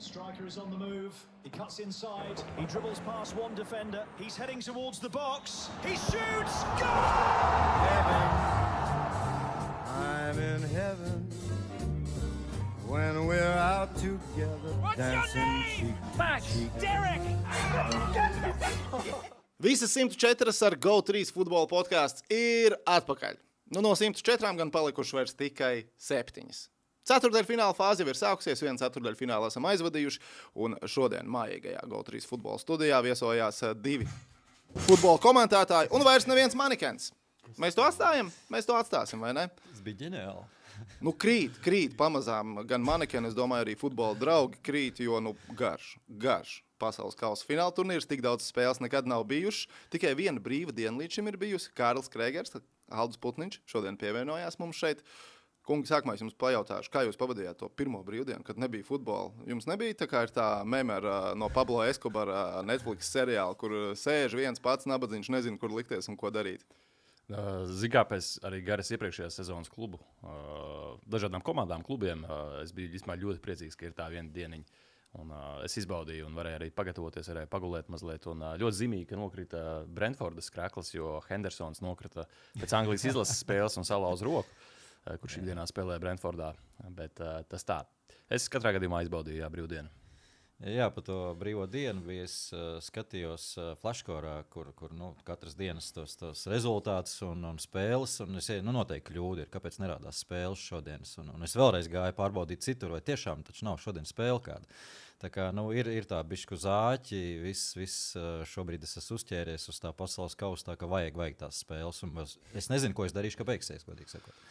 Striker is on the move. He cuts inside. He dribbles past one defender. He's heading towards the box. He shoots. Goal! Heaven. I'm in heaven when we're out together. What's dancing your name? cheek to Max, cheek. Derek. Visas 104 ar GO3 futbola podkāsts ir atpakaļ. No 104 gan palikuši vairs tikai 7. Ceturtdaļfināla fāze jau ir sākusies, vienu ceturtdaļfinālu esam aizvadījuši, un šodien mājīgajā GO3 futbola studijā viesojās 2 futbola komentētāji un vairs neviens manikens. Mēs to atstājam? Mēs to atstāsim, vai ne? Tas bija ģeniāli. Nu, krīt pamazām gan manikeni, es domāju, arī futbola draugi krīt, jo, garš pasaules kausa fināla turnīrs, tik daudz spēles nekad nav bijušas. Tikai viena brīva diena līdz šim ir bijusi. Kārlis Krēgers, Aldis Putniņš šodien pievienojās mums šeit. Kungi, sākumā es jums pajautāšu, kā jūs pavadījāt to pirmo brīvdienu, kad nebija futbola? Jums nebija tā kā ir tā meme no Pablo Escobara Netflix seriāla, kur sēž viens pats nabadzīgs, nezinu, kur likties un ko darīt? Zini, kāpēc arī garas iepriekšējā sezonas klubu, dažādām komandām, klubiem, es biju ļoti priecīgs, ka ir tā viena dieniņa. Un, es izbaudīju un varēju arī pagatavoties, varēju pagulēt mazliet. Un, ļoti zīmīgi, ka nokrita Brentfordas krekls, jo Hendersons nokrita pēc Anglijas izlases spēles un salauza roku, kurš ikdienā spēlē Brentfordā. Bet tas tā. Es katrā gadījumā izbaudīju brīvdienu. Jā, pa to brīvo dienu bija es skatījos flashkorā, kur katras dienas tos rezultātus un spēles. Un es noteikti kļūdu ir, kāpēc nerādās spēles šodienas. Un es vēlreiz gāju pārbaudīt citur, vai tiešām taču nav šodien spēle kāda. Tā kā ir tā bišķu zāķi, viss šobrīd es esmu uzķēries uz tā pasaules kausa, tā ka vajag tās spēles. Un es nezinu, ko es darīšu, ka beigsies, godīgi sakot.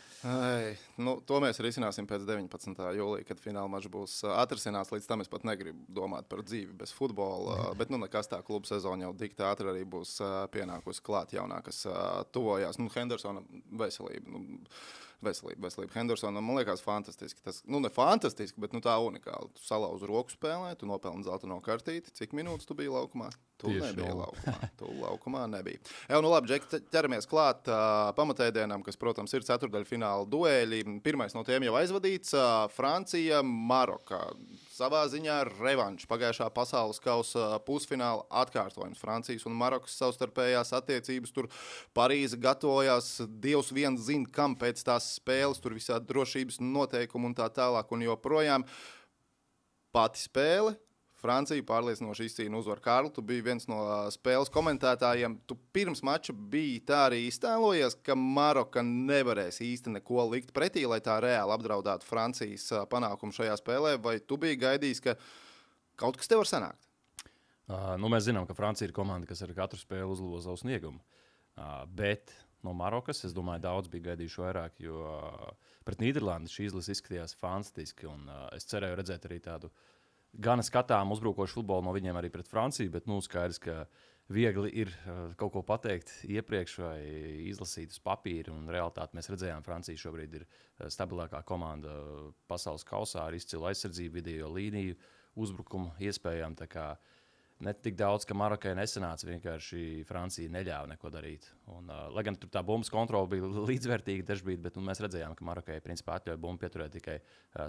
To mēs risināsim pēc 19. jūlija, kad fināla mačs būs atrisināts. Līdz tam es pat negribu domāt par dzīvi bez futbola, bet nekas tā kluba sezona jau tik ātri arī būs pienākusi klāt jaunā, kas tuvojās. Hendersona veselība. Veselība Hendersonam, man liekas, fantastiski. Tas, ne fantastiski, bet tā unikāli. Tu salauzi roku spēlē, tu nopelni zeltaino kartīti. Cik minūtes tu biji laukumā? Tu nebija laukumā. Tu laukumā nebija. Labi, Džeki, ķeramies klāt pamatēdienam, kas, protams, ir ceturtdaļfināla duēļi. Pirmais no tiem jau aizvadīts - Francija, Maroka. Savā ziņā revanš pagājušā pasaules kausa pusfināla atkārtojums. Francijas un Marokas savstarpējās attiecības. Tur Parīze gatavojās, Dievs viens zina, kam pēc tās spēles, tur visādi drošības noteikumi un tā tālāk un joprojām. Pati spēle. Francija pārliecinoši izcīna uzvaru. Kārli, tu biji viens no spēles komentētājiem. Tu pirms mača biji tā arī iztēlojies, ka Maroka nevarēs īsti neko likt pretī, lai tā reāli apdraudētu Francijas panākumu šajā spēlē, vai tu biji gaidījis, ka kaut kas te var sanākt? Mēs zinām, ka Francija ir komanda, kas ar katru spēli uzlabo savu sniegumu. Bet no Marokas, es domāju, daudz bija gaidījuši vairāk, jo pret Nīderlandi šī izlase izskatījās fantastiski, un es cerēju redzēt arī tādu gana skatām uzbrukošu futbolu no viņiem arī pret Franciju, bet skaidrs, ka viegli ir kaut ko pateikt iepriekš vai izlasīt uz papīra, un realitāti mēs redzējām, Francija šobrīd ir stabilākā komanda pasaules kausā ar izcilu aizsardzību, video līniju, uzbrukumu iespējām, tā kā ne tik daudz, ka Marokai nesanāca, vienkārši Francija neļāva neko darīt. Un, lai gan tur tā bumbas kontrola bija līdzvērtīga dažbrīd, bet mēs redzējām, ka Marokai principā atļauj bumbu pieturēt tikai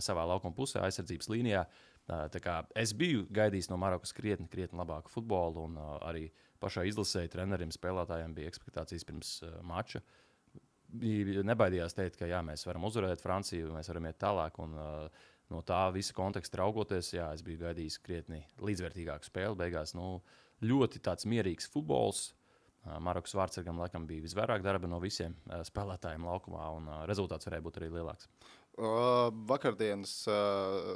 savā laukuma pusē, aizsardzības līnijā. Tā kā es biju gaidījis no Marokas krietni labāku futbolu, un arī pašā izlasēji treneriem, spēlētājiem bija ekspektācijas pirms mača. Nebaidījās teikt, ka jā, mēs varam uzvarēt Franciju, mēs varam iet tālāk, un no tā visa konteksta raugoties, jā, es biju gaidījis krietni līdzvērtīgāku spēli. Beigās ļoti tāds mierīgs futbols. Marokas vārdsargam laikam bija visvairāk darba no visiem spēlētājiem laukumā, un rezultāts varēja būt arī lielāks. Vakardienas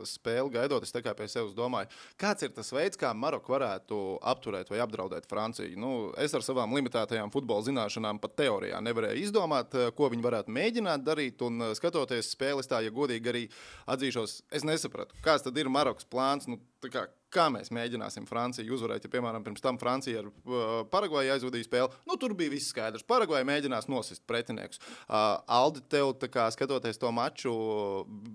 spēli gaidot, es tā kā pie sevis domāju, kāds ir tas veids, kā Maroka varētu apturēt vai apdraudēt Franciju? Es ar savām limitētajām futbola zināšanām pat teorijā nevarēju izdomāt, ko viņi varētu mēģināt darīt, un skatoties spēles tā, ja godīgi arī atzīšos, es nesapratu, kāds tad ir Marokas plāns, kā mēs mēģināsim Franciju uzvarēt, ja, piemēram, pirms tam Francija ar Paragvaju aizvadīja spēli. Tur bija viss skaidrs. Paragvaja mēģinās nosist pretiniekus. Aldi, tev, skatoties to maču,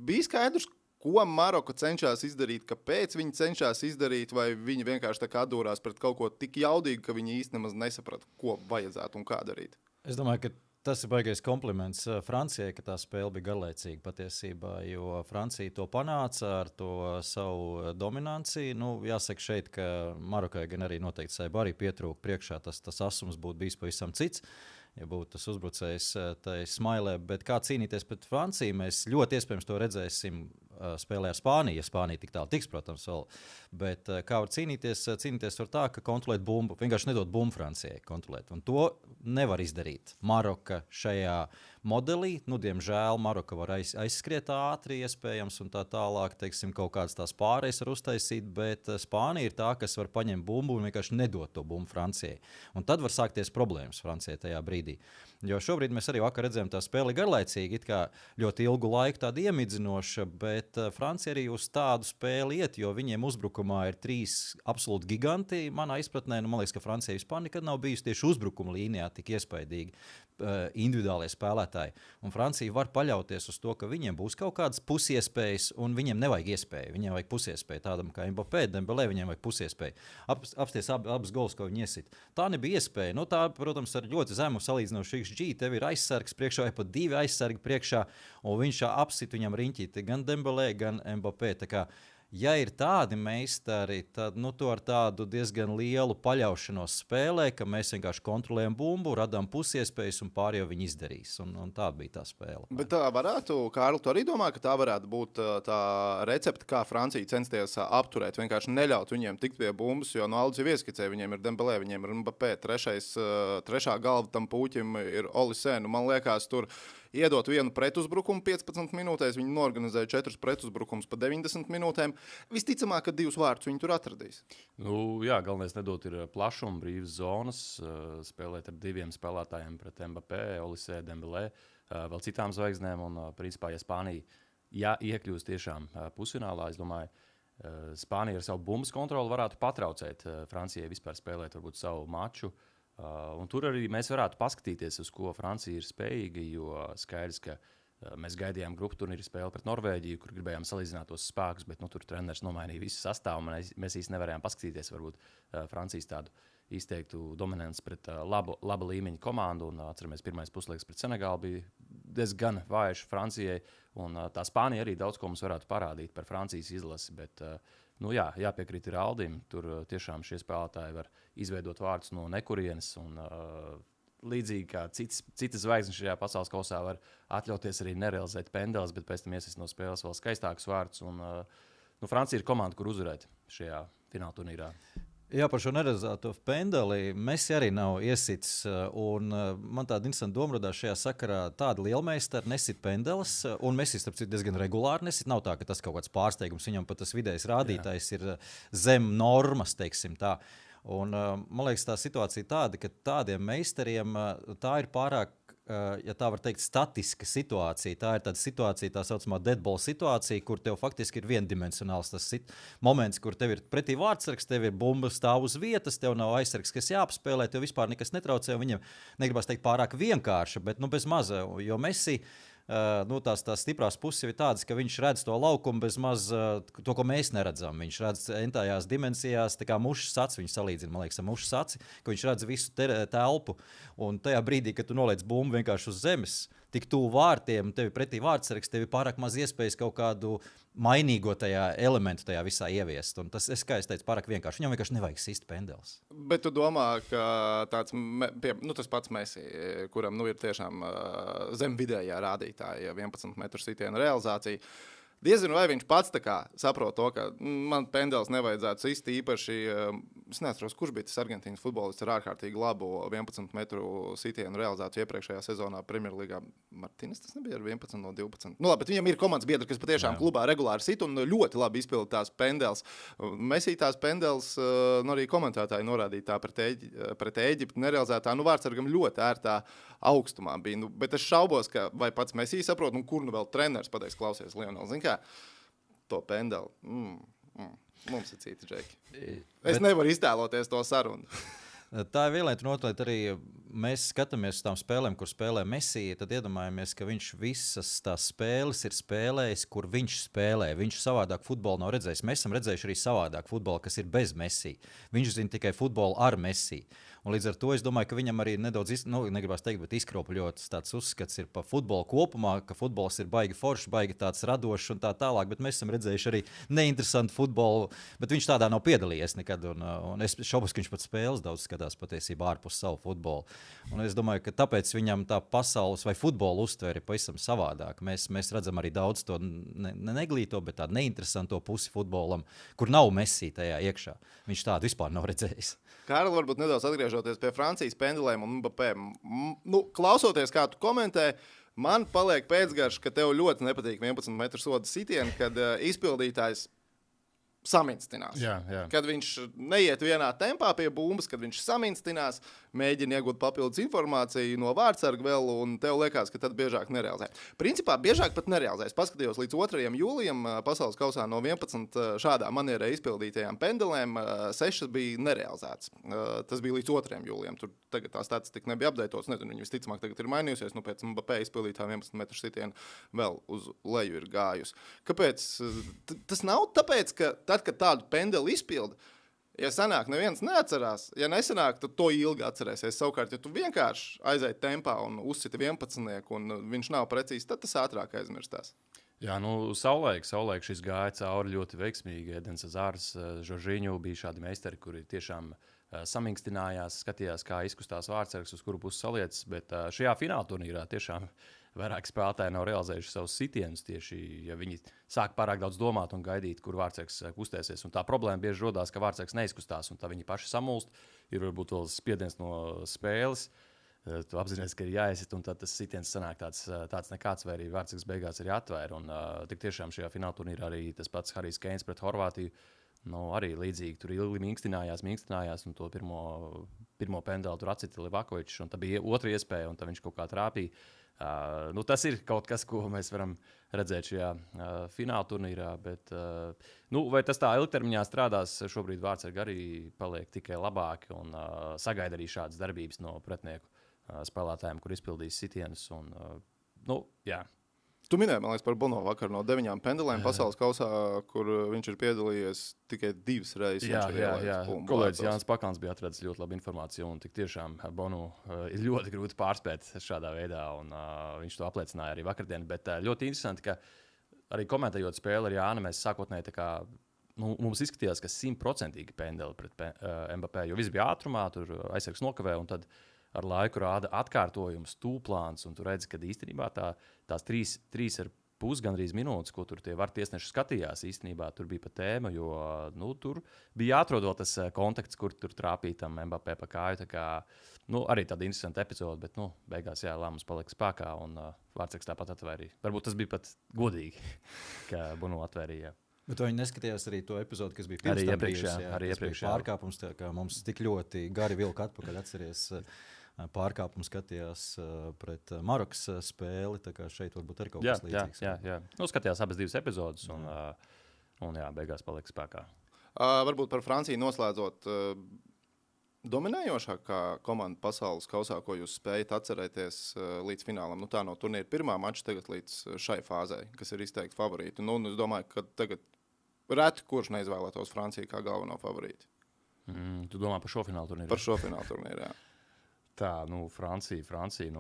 bija skaidrs, ko Maroka cenšas izdarīt, kāpēc viņi cenšas izdarīt, vai viņi vienkārši atdūrās pret kaut ko tik jaudīgu, ka viņi īsti nemaz nesaprata, ko vajadzētu un kā darīt? Es domāju, ka Tas ir baigais kompliments Francijai, ka tā spēle bija garlaicīga patiesībā, jo Francija to panāca ar to savu dominanciju. Nu, jāsaka šeit, ka Marokai gan arī noteikti Saiba arī pietrūka priekšā, tas asums būtu bijis pavisam cits. Ja būtu tas uzbrucējs tai smailē, bet kā cīnīties pret Franciju, mēs ļoti iespējams to redzēsim spēlē ar Spāniju, ja Spānija tik tālu tiks, protams, vēl. Bet kā var cīnīties? Cīnīties var tā, ka kontrolēt bumbu, vienkārši nedot bumbu Francijai kontrolēt. Un to nevar izdarīt. Maroka šajā modelī, nu, diemžēl, Maroka var aizskriet ātri iespējams un tā tālāk, teiksim, kaut kādas tās pārējas var uztaisīt, bet Spānija ir tā, kas var paņemt bumbu un vienkārši nedot to bumbu Francijai. Un tad var sākties problēmas Francijai tajā brīdī. Jo šobrīd mēs arī vakar redzējām, tā spēle garlaicīgi, it kā ļoti ilgu laiku tāda iemidzinoša, bet Francija arī uz tādu spēli iet, jo viņiem uzbrukumā ir 3 absolūti giganti. Manā izpratnē, man liekas, ka Francija vispār nekad nav bijusi tieši uzbrukuma līnijā tik iespaidīgi individuālie spēlētāji. Un Francija var paļauties uz to, ka viņiem būs kaut kādas pusiespējas, un viņiem nevajag iespēju. Viņiem vajag pusiespēju tādam kā Mbappé, Dembélé, viņiem vajag pusiespēju. Apsties abas gols, ko viņi iesit. Tā nebija iespēja. Nu, tā, protams, ar ļoti zemu salīdzinošu XG. Tev ir aizsargs priekšā, vai pat 2 aizsargi priekšā, un viņš apsit viņam riņķīti gan Dembélé, gan Mbappé. Tā kā, ja ir tādi meistari, tad nu, to ar tādu diezgan lielu paļaušanos spēlē, ka mēs vienkārši kontrolējam bumbu, radām pusiespējas un pārējo viņi izdarīs. Un tā bija tā spēle. Bet tā varētu, Kārli, tu arī domā, ka tā varētu būt tā recepte, kā Francija censties apturēt, vienkārši neļaut viņiem tikt pie bumbas, jo no Aldis jau ieskicēja, viņiem ir Dembélé, viņiem ir Mbappé, trešā galva tam pūķim ir Olise. Nu, man liekas, tur iedot vienu pretuzbrukumu 15 minūtēs, viņi norganizēja 4 pretuzbrukumus pa 90 minūtēm. Visticamāk, ka 2 vārdus viņi tur atradīs. Nu, jā, galvenais nedot ir plašumu, brīvas zonas, spēlēt ar 2 spēlētājiem pret Mbappé, Olise, Dembélé, vēl citām zvaigznēm. Un, principā, ja Spānija iekļūs tiešām pusfinālā, es domāju, Spānija ar savu bumbas kontroli varētu patraucēt Francijai vispār spēlēt varbūt savu maču. Un tur arī mēs varētu paskatīties, uz ko Francija ir spējīga, jo skaidrs, ka mēs gaidījām grupu turnīru spēli pret Norvēģiju, kur gribējām salīdzināt tos spēkus, bet tur treneris nomainīja visu sastāvu. Mēs īsti nevarējām paskatīties varbūt Francijas tādu izteiktu dominanci pret laba līmeņa komandu. Un, atceramies, pirmais puslaiks pret Senegālu bija diezgan vājš Francijai. Un tā Spānija arī daudz ko mums varētu parādīt par Francijas izlasi. Bet, nu jā, jāpiekrīt ir Aldim. Tur tiešām šie spēlētāji var izveidot vārdus no nekurienes. Un, līdzīgi kā citas zvaigznes šajā pasaules kausā var atļauties arī nerealizēt pendeles, bet pēc tam iesaist no spēles vēl skaistākus vārdus. Un, nu, Francija ir komanda, kur uzvarēt šajā fināla turnīrā. Jā, par šo nerealizēto pendeli Messi arī nav iesits. Man tāda interesanta doma radās šajā sakarā. Tāda lielmeistara nesit pendeles, un Messi starp citu diezgan regulāri nesit. Nav tā, ka tas kaut kāds pārsteigums. Viņam pat tas vidējais rādītājs ir zem normas, teiksim tā. Un, man liekas, tā situācija tāda, ka tādiem meistariem tā ir pārāk, ja tā var teikt, statiska situācija. Tā ir tāda situācija, tā saucamā deadball situācija, kur tev faktiski ir viendimensionāls tas moments, kur tev ir pretī vārdsargs, tev ir bumba stāv uz vietas, tev nav aizsargs, kas jāapspēlē, tev vispār nekas netraucē. Viņam negribas teikt pārāk vienkārši, bet bez maza, jo Messi nu, tās stiprās puses ir tādas, ka viņš redz to laukumu bez maz to, ko mēs neredzam. Viņš redz entājās dimensijās, tā kā mušas acis, viņš salīdzina, man liekas, ar mušas acis, ka viņš redz visu telpu, un tajā brīdī, kad tu noliec bumbu vienkārši uz zemes, tik tuvu vārtiem, tevi pretī vārdsargs, tev ir pārāk maz iespējas kaut kādu mainīgo tajā elementu tajā visā ieviest. Un tas, kā es teicu, pārāk vienkārši. Viņam vienkārši nevajag sist pendeles. Bet tu domā, ka tāds, tas pats Messi, kuram ir tiešām zem vidējā rādītāja 11 metru sitiena realizācija, diezinu, vai viņš pats tā kā saprot to, ka man pendeles nevajadzētu sist īpaši. Es neatceros, kurš bija tas Argentīnas futbolists ar ārkārtīgi labu 11 metru sitienu realizāciju iepriekšējā sezonā Premjerlīgā. Martīnes tas nebija ar 11 no 12. Nu labi, bet viņam ir komandas biedri, kas patiešām klubā regulāri sit un ļoti labi izpilda tās pendeles. Messi tās pendeles, arī komentētāji norādīja tā pret Ēģipti nerealizētā, vārdsargam ļoti ērtā augstumā bija. Bet es šaubos, ka vai pats Messi saprot, kur vēl treneris pateiks, klausies, Lionel, zin kā, to pendeli. Mums ir citi džeki. Es nevaru iztēloties to sarunu. Tā ir viena lieta, un otra lieta arī mēs skatāmies uz tām spēlēm, kur spēlē Messi, tad iedomājamies, ka viņš visas tās spēles ir spēlējis, kur viņš spēlē. Viņš savādāk futbolu nav redzējis. Mēs esam redzējuši arī savādāk futbolu, kas ir bez Messi. Viņš zina tikai futbolu ar Messi. Un līdz ar to es domāju, ka viņam arī nedaudz, negribas teikt, bet izkropļots tāds uzskats ir par futbolu kopumā, ka futbols ir baigi foršs, baigi tāds radošs un tā tālāk, bet mēs esam redzējuši arī neinteresantu futbolu, bet viņš tādā nav piedalījies nekad. Un es šaubos, ka viņš pat spēles daudz skatās patiesībā ārpus savu futbolu. Un es domāju, ka tāpēc viņam tā pasaules vai futbola uztvere ir pavisam savādāk. Mēs redzam arī daudz to neglīto, bet tādu neinteresanto pusi futbolam, kur nav Messi tajā iekšā. Viņš tādu vispār nav redzējis. Kārli, varbūt nedaudz atgriežoties pie Francijas pendelēm un Mbappé. Klausoties, kā tu komentē, man paliek pēcgarš, ka tev ļoti nepatīk 11 metru soda sitieni, kad izpildītājs saminstinās. Jā. Kad viņš neiet vienā tempā pie bumbas, kad viņš saminstinās, mēģina iegūt papildus informāciju no vārdsarga vēl, un tev liekas, ka tad biežāk nerealizē. Principā biežāk pat nerealizē. Es paskatījos līdz 2. jūlijam pasaules kausā no 11 šādā manierē izpildītajām pendelēm, 6 bija nerealizētas. Tas bija līdz 2. jūlijam. Tur tagad tā statistika nebija apdeitots. Nezinu, viņi visticamāk tagad ir mainījusies. Pēc Mbappé izpildītā 11 metru sitiena vēl uz leju ir gājusi. Kāpēc? Tas nav tāpēc, ka tad, kad tādu pendeli izpilda, ja sanāk, neviens neatcerās. Ja nesanāk, tad to ilgi atcerēsies. Savukārt, ja tu vienkārši aizēji tempā un uzsiti 11 un viņš nav precīzi, tad tas ātrāk aizmirstās. Jā, savulaik šis gāja cauri ļoti veiksmīgi. Edens Azārs, Žoržiņu bija šādi meistari, kuri tiešām samingstinājās, skatījās, kā izkustās vārdsargs, uz kuru pusi saliecas, bet šajā fināla turnīrā tiešām vairāk spēlētāji nav realizējuši savus sitienus, tieši ja viņi sāk pārāk daudz domāt un gaidīt, kur vārdsargs kustēsies. Un tā problēma bieži rodās, ka vārdsargs neizkustās, un tā viņi paši samulst. Ir varbūt vēl spiediens no spēles. Tu apzinājies, ka ir jāiesit, un tad tas sitiens sanāk tāds nekāds, vai arī vārdsargs beigās ir jāatvēr. Un tik tiešām šajā fināla turnīrā arī tas pats Harijs Keins pret Horvātiju. Arī līdzīgi tur ilgi mīkstinājās, un to pirmo pendeli tur atcita Livakovičs, un tā bija otra iespēja, un tā viņš kaut kā trāpīja. Tas ir kaut kas, ko mēs varam redzēt šajā fināla turnīrā, bet vai tas tā ilgtermiņā strādās, šobrīd vārdsargi arī paliek tikai labāki un sagaida arī šādas darbības no pretinieku spēlētājiem, kur izpildīs sitienus. Jā. Tu minēji, man liekas, par Bono vakar no 9 pendelēm pasaules kausā, kur viņš ir piedalījies tikai 2 reizes. Jā. Kolēģis Jānis Pakāns bija atradis ļoti labu informāciju, un tik tiešām Bono ir ļoti grūti pārspēt šādā veidā, un viņš to apliecināja arī vakardien. Bet ļoti interesanti, ka arī komentējot spēli ar Jānu, mēs sākotnēji mums izskatījās, ka 100% pendeli pret Mbappé, jo viss bija ātrumā, tur aizsargs nokavēja, un tad ar laiku rāda atkārtojums, tūplāns, un tu redzi, ka īstenībā tās 3,5 gandrīz minūtes, ko tur tie var tiesneši skatījās, īstenībā tur bija pa tēma, jo tur bija jāatrod vēl tas konteksts, kur tur trāpīja tam Mbappé pa kāju. Tā kā, arī tāda interesanta epizode, bet beigās lēmums palika spēkā, un vārdsargs tāpat atvērīja. Varbūt tas bija pat godīgi, ka Bono atvērīja. Bet viņi neskatījās arī to epizodi, kas bija pirms tam bijusi. Arī iepriekš pārkāpums, kā mums tik ļoti gari vilka atpakaļ atceries. Pārkāpumu skatījās pret Marokas spēli, tā kā šeit varbūt arī kaut kas līdzīgs. Jā. Skatījās abas 2 epizodes, un beigās palika spēkā. Varbūt par Franciju noslēdzot, dominējošākā komanda pasaules kausā, ko jūs spējat atcerēties līdz finālam. Tā no turnīra pirmā mača tagad līdz šai fāzei, kas ir izteikti favorīti. Es domāju, ka tagad reti kurš neizvēlētos Franciju kā galveno favorīti. Tu domā par šo fināla turnīru? Par šo fināla turnīru, jā. Tā, Francija,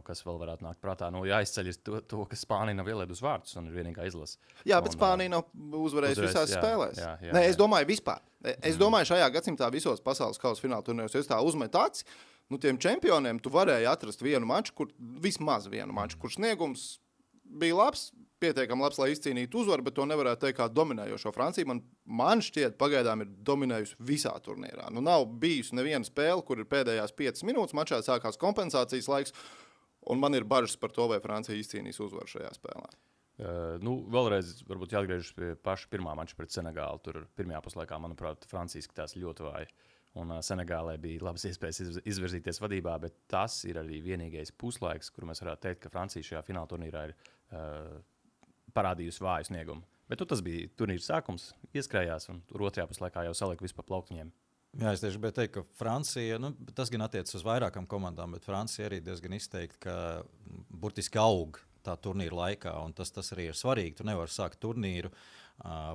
kas vēl varētu nākt prātā. Jāizceļas to, ka Spānija nav ielaidusi vārdus un ir vienīgā izlase. Jā, bet Spānija nav uzvarējusi visās spēlēs. Jā. Es domāju vispār. Es domāju, šajā gadsimtā visos pasaules kausa fināla turnīros, es tā uzmetu aci, tiem čempioniem tu varēji atrast vismaz vienu maču, kur sniegums bija labs, pietiekami labs, lai izcīnītu uzvaru, bet to nevarētu teikt kā dominējošo Franciju. Man šķiet, pagaidām ir dominējusi visā turnīrā. Nav bijusi neviena spēle, kur ir pēdējās 5 minūtes, mačā sākās kompensācijas laiks, un man ir bažas par to, vai Francija izcīnīs uzvaru šajā spēlē. Vēlreiz varbūt jāatgriežas pie paša pirmā mača pret Senegālu. Tur pirmajā puslaikā, manuprāt, Francija skatās ļoti vāji. Un Senegālē bija labas iespējas izvirzīties vadībā, bet tas ir arī vienīgais puslaiks, kur mēs varētu teikt, ka Francija šajā fināla turnīrā ir parādījusi vāju sniegumu. Bet tas bija turnīra sākums, ieskrējās, un tur otrajā puslaikā jau salika visu pa plauktiņiem. Jā, es tieši gribēju teikt, ka Francija, tas gan attiecas uz vairākām komandām, bet Francija arī diezgan izteikti, ka burtiski aug tā turnīra laikā, un tas arī ir svarīgi. Tu nevari sākt turnīru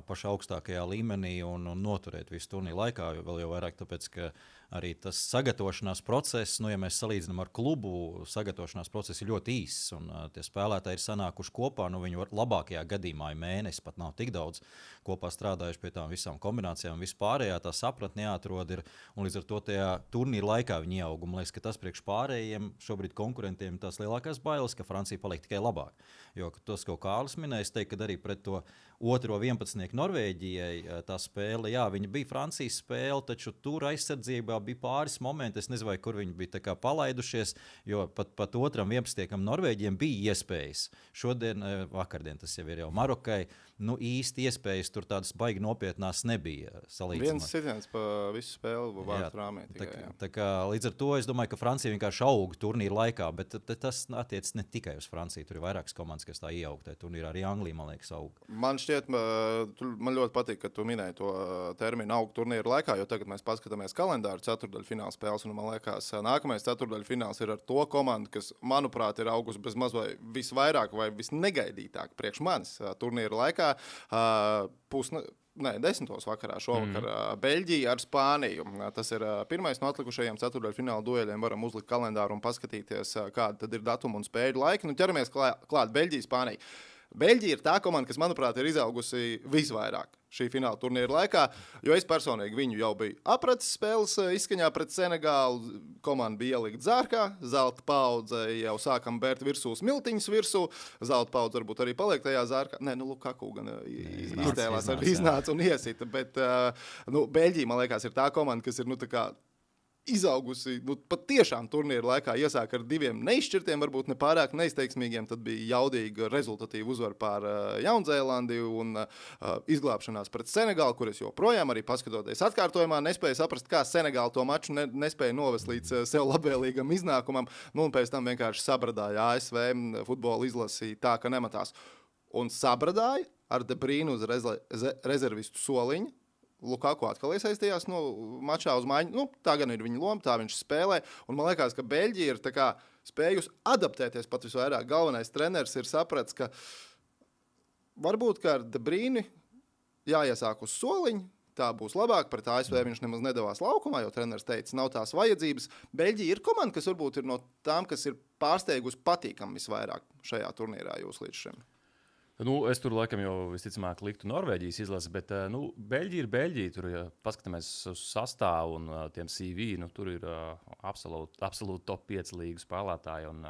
pašā augstākajā līmenī un noturēt visu turnīru laikā, vēl jau vairāk tāpēc, ka arī tas sagatavošanās process, ja mēs salīdzinām ar klubu, sagatavošanās process ir ļoti īss, un tie spēlētāji ir sanākuši kopā, viņu labākajā gadījumā ir mēnesis, pat nav tik daudz, kopā strādājuši pie tām visām kombinācijām, vispārējā tā sapratne jāatrod ir, un līdz ar to tajā turnīra laikā viņi ieaug, un man liekas, ka tas priekš pārējiem, šobrīd konkurentiem tās lielākās bailes, ka Francija paliek tikai labāk, jo tas, ko Kārlis minēja, es teiktu, ka arī pret to otro 11. Norvēģijai tā spēle, jā, viņa bija Francijas spēle, taču tur aizsardzībā bija pāris momenti, es nezinu, vai kur viņi bija tā kā palaidušies, jo pat otram 11. Norvēģiem bija iespējas. Šodien, vakardien tas jau ir jau Marokai, īsti iespējas tur tādas baigi nopietnās nebija. Viens sitiens pa visu spēli vārtu rāmī. Tā kā līdz ar to es domāju, ka Francija vienkārši aug turnīra laikā, bet tas attiec ne tikai uz Franciju, tur ir vairākas komandas, kas tā ieaug, tā turnīrā arī Anglija, man liekas, aug. Man šķiet, man ļoti patīk, ka tu minēji to terminu aug turnīra laikā, jo tagad mēs paskatāmies kalendāru ceturdaļfināla spēles, un man liekas, nākamais ceturdaļfināls ir ar to komandu, kas, manuprāt, ir augusi bez maz vai visvairāk vai visnegaidītāk priekš manis turnīra laikā. 10. vakarā šovakar Beļģija ar Spāniju. Tas ir pirmais no atlikušajiem ceturdaļfināla dueļiem. Varam uzlikt kalendāru un paskatīties, kāda tad ir datuma un spēļu laika. Ķeramies klāt Beļģija, Spānija. Beļģija ir tā komanda, kas, manuprāt, ir izaugusi visvairāk šī fināla turnīra laikā, jo es personīgi viņu jau biju apratis spēles izskaņā pret Senegālu. Komanda bija ielikt zārkā, zelta paudze jau sākam bērt virsū smiltiņas virsū, zelta paudze varbūt arī paliek tajā zārkā. Nē, Lukaku gan iztēlās, arī iznāca un iesita, bet Beļģija, man liekas, ir tā komanda, kas ir, tā kā izaugusi, pat tiešām turnīra laikā iesāk ar 2 neizšķirtiem, varbūt ne pārāk neizteiksmīgiem, tad bija jaudīga rezultatīva uzvara pār Jaunzēlandi un izglābšanās pret Senegālu, kur es joprojām arī paskatoties atkārtojumā nespēju saprast, kā Senegāla to maču nespēja novest līdz sev labvēlīgam iznākumam, un pēc tam vienkārši sabradāja ASV futbola izlasi tā, ka nematās. Un sabradāja ar De Bruynu uz rezervistu soliņu. Lukaku atkal iesaistījās mačā uz maiņu. Tā gan ir viņa loma, tā viņš spēlē. Un man liekas, ka Beļģija ir tā kā spējusi adaptēties pat visvairāk. Galvenais treneris ir sapratis, ka varbūt kā ar De Bruyni jāiesāk uz soliņu. Tā būs labāk, pret ASV viņš nemaz nedavās laukumā, jo treneris teica, nav tās vajadzības. Beļģija ir komanda, kas varbūt ir no tām, kas ir pārsteigusi patīkami visvairāk šajā turnīrā jūs līdz šim. Es tur laikam jau visticamāk liktu Norvēģijas izlasi, bet Beļģija ir Beļģija. Tur, ja paskatāmies uz sastāvu un tiem CV, tur ir absolūti top 5 līgu spēlētāji. Un,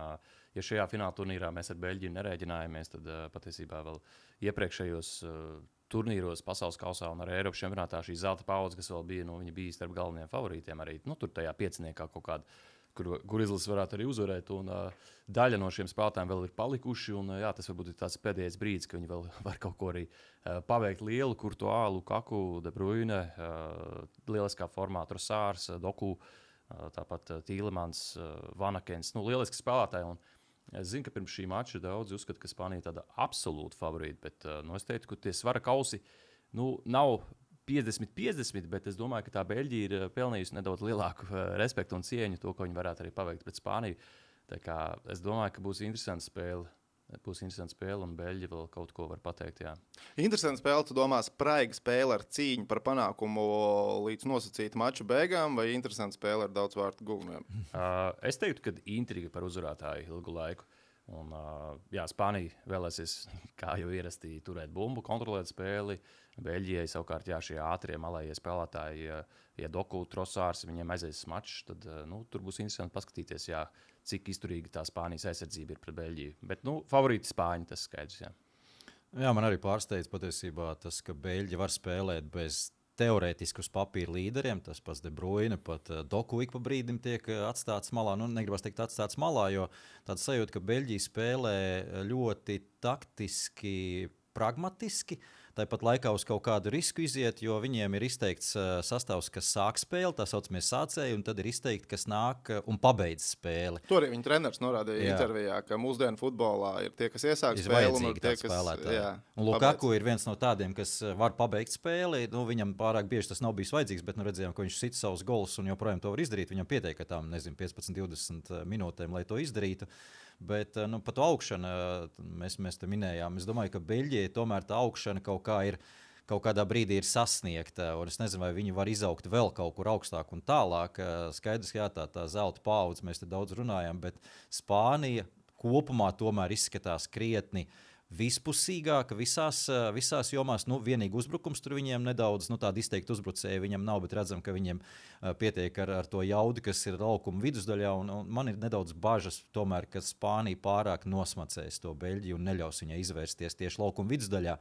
ja šajā fināla turnīrā mēs ar Beļģiju nerēģinājāmies, tad patiesībā vēl iepriekšējos turnīros pasaules kausā un arī Eiropas čempionātā šī zelta paudze, kas vēl bija, viņa bija starp galvenajiem favorītiem arī. Tur tajā pieciniekā kaut kāda, kur izlases varētu arī uzvarēt. Un, daļa no šiem spēlētājiem vēl ir palikuši. Un, tas varbūt ir tāds pēdējais brīdis, ka viņi vēl var kaut ko arī paveikt lielu. Courtois, Lukaku, De Bruyne, lieliskā formā Trossārs, Doku, tāpat Tīlemans, Vanakens. Lieliski spēlētāji. Un es zinu, ka pirms šī mača daudzi uzskata, ka Spānija ir tāda absolūta favorīta. Bet es teiktu, ka tie svara kausi nav 50-50, bet es domāju, ka tā Beļģija ir pelnījusi nedaudz lielāku respektu un cieņu to, ko viņi varētu arī paveikt pret Spāniju. Tā kā es domāju, ka būs interesanta spēle. Un Beļģi vēl kaut ko var pateikt. Jā. Interesanta spēle, tu domā, spraiga spēle ar cīņu par panākumu līdz nosacītu maču beigām, vai interesanta spēle ar daudz vārtu guvumiem? Es teiktu, ka intriga par uzvarētāju ilgu laiku. Un, Spānija vēlēsies, kā jau ierasti, turēt bumbu, kontrolēt spēli. Beļģijai savukārt šie ātrie malējie spēlētāji, ja Doku, Trossārs, viņiem aizies mačs, tad tur būs interesanti paskatīties, cik izturīga tā Spānijas aizsardzība ir pret Beļģiju. Bet favorīti Spāņi, tas skaidrs. Jā, man arī pārsteidz patiesībā tas, ka Beļģi var spēlēt bez teorētiski uz papīra līderiem. Tas pats De Bruyne, pat Doku ik pa brīdim tiek atstāts malā. Negribas teikt atstāts malā, jo tāds sajūta, ka Beļģija spēlē ļoti taktiski, pragmatiski. tāpat laikā uz kaut kādu risku iziet, jo viņiem ir izteikts sastāvs, kas sāk spēli, tā saucamie sācēji, un tad ir izteikti, kas nāk un pabeidz spēli. To arī viņa treneris norādīja intervijā, ka mūsdienu futbolā ir tie, kas iesāk spēli, un tie, kas spēlētāji. Un Lukaku ir viens no tādiem, kas var pabeigt spēli. Nu, viņam pārāk bieži tas nav bijis vajadzīgs, bet nu, redzējām, ka viņš sit savus golus un joprojām to var izdarīt. Viņam pietiek, ka tām, 15-20 minūtēm, lai to izdarītu. Bet par to augšanu mēs te minējām. Es domāju, ka Beļģijai tomēr tā augšana kaut kādā brīdī ir sasniegta. Es nezinu, vai viņi var izaugt vēl kaut kur augstāk un tālāk. Skaidrs, ka tā zelta paudze, mēs te daudz runājam, bet Spānija kopumā tomēr izskatās krietni vispusīgāka visās jomās. Vienīgi uzbrukums tur viņiem nedaudz, tāda izteikta uzbrucēja viņam nav, bet redzam, ka viņiem pietiek ar to jaudu, kas ir laukuma vidusdaļā. Un man ir nedaudz bažas tomēr, ka Spānija pārāk nosmacēs to Beļģiju un neļaus viņai izvērsties tieši laukuma vidusdaļā.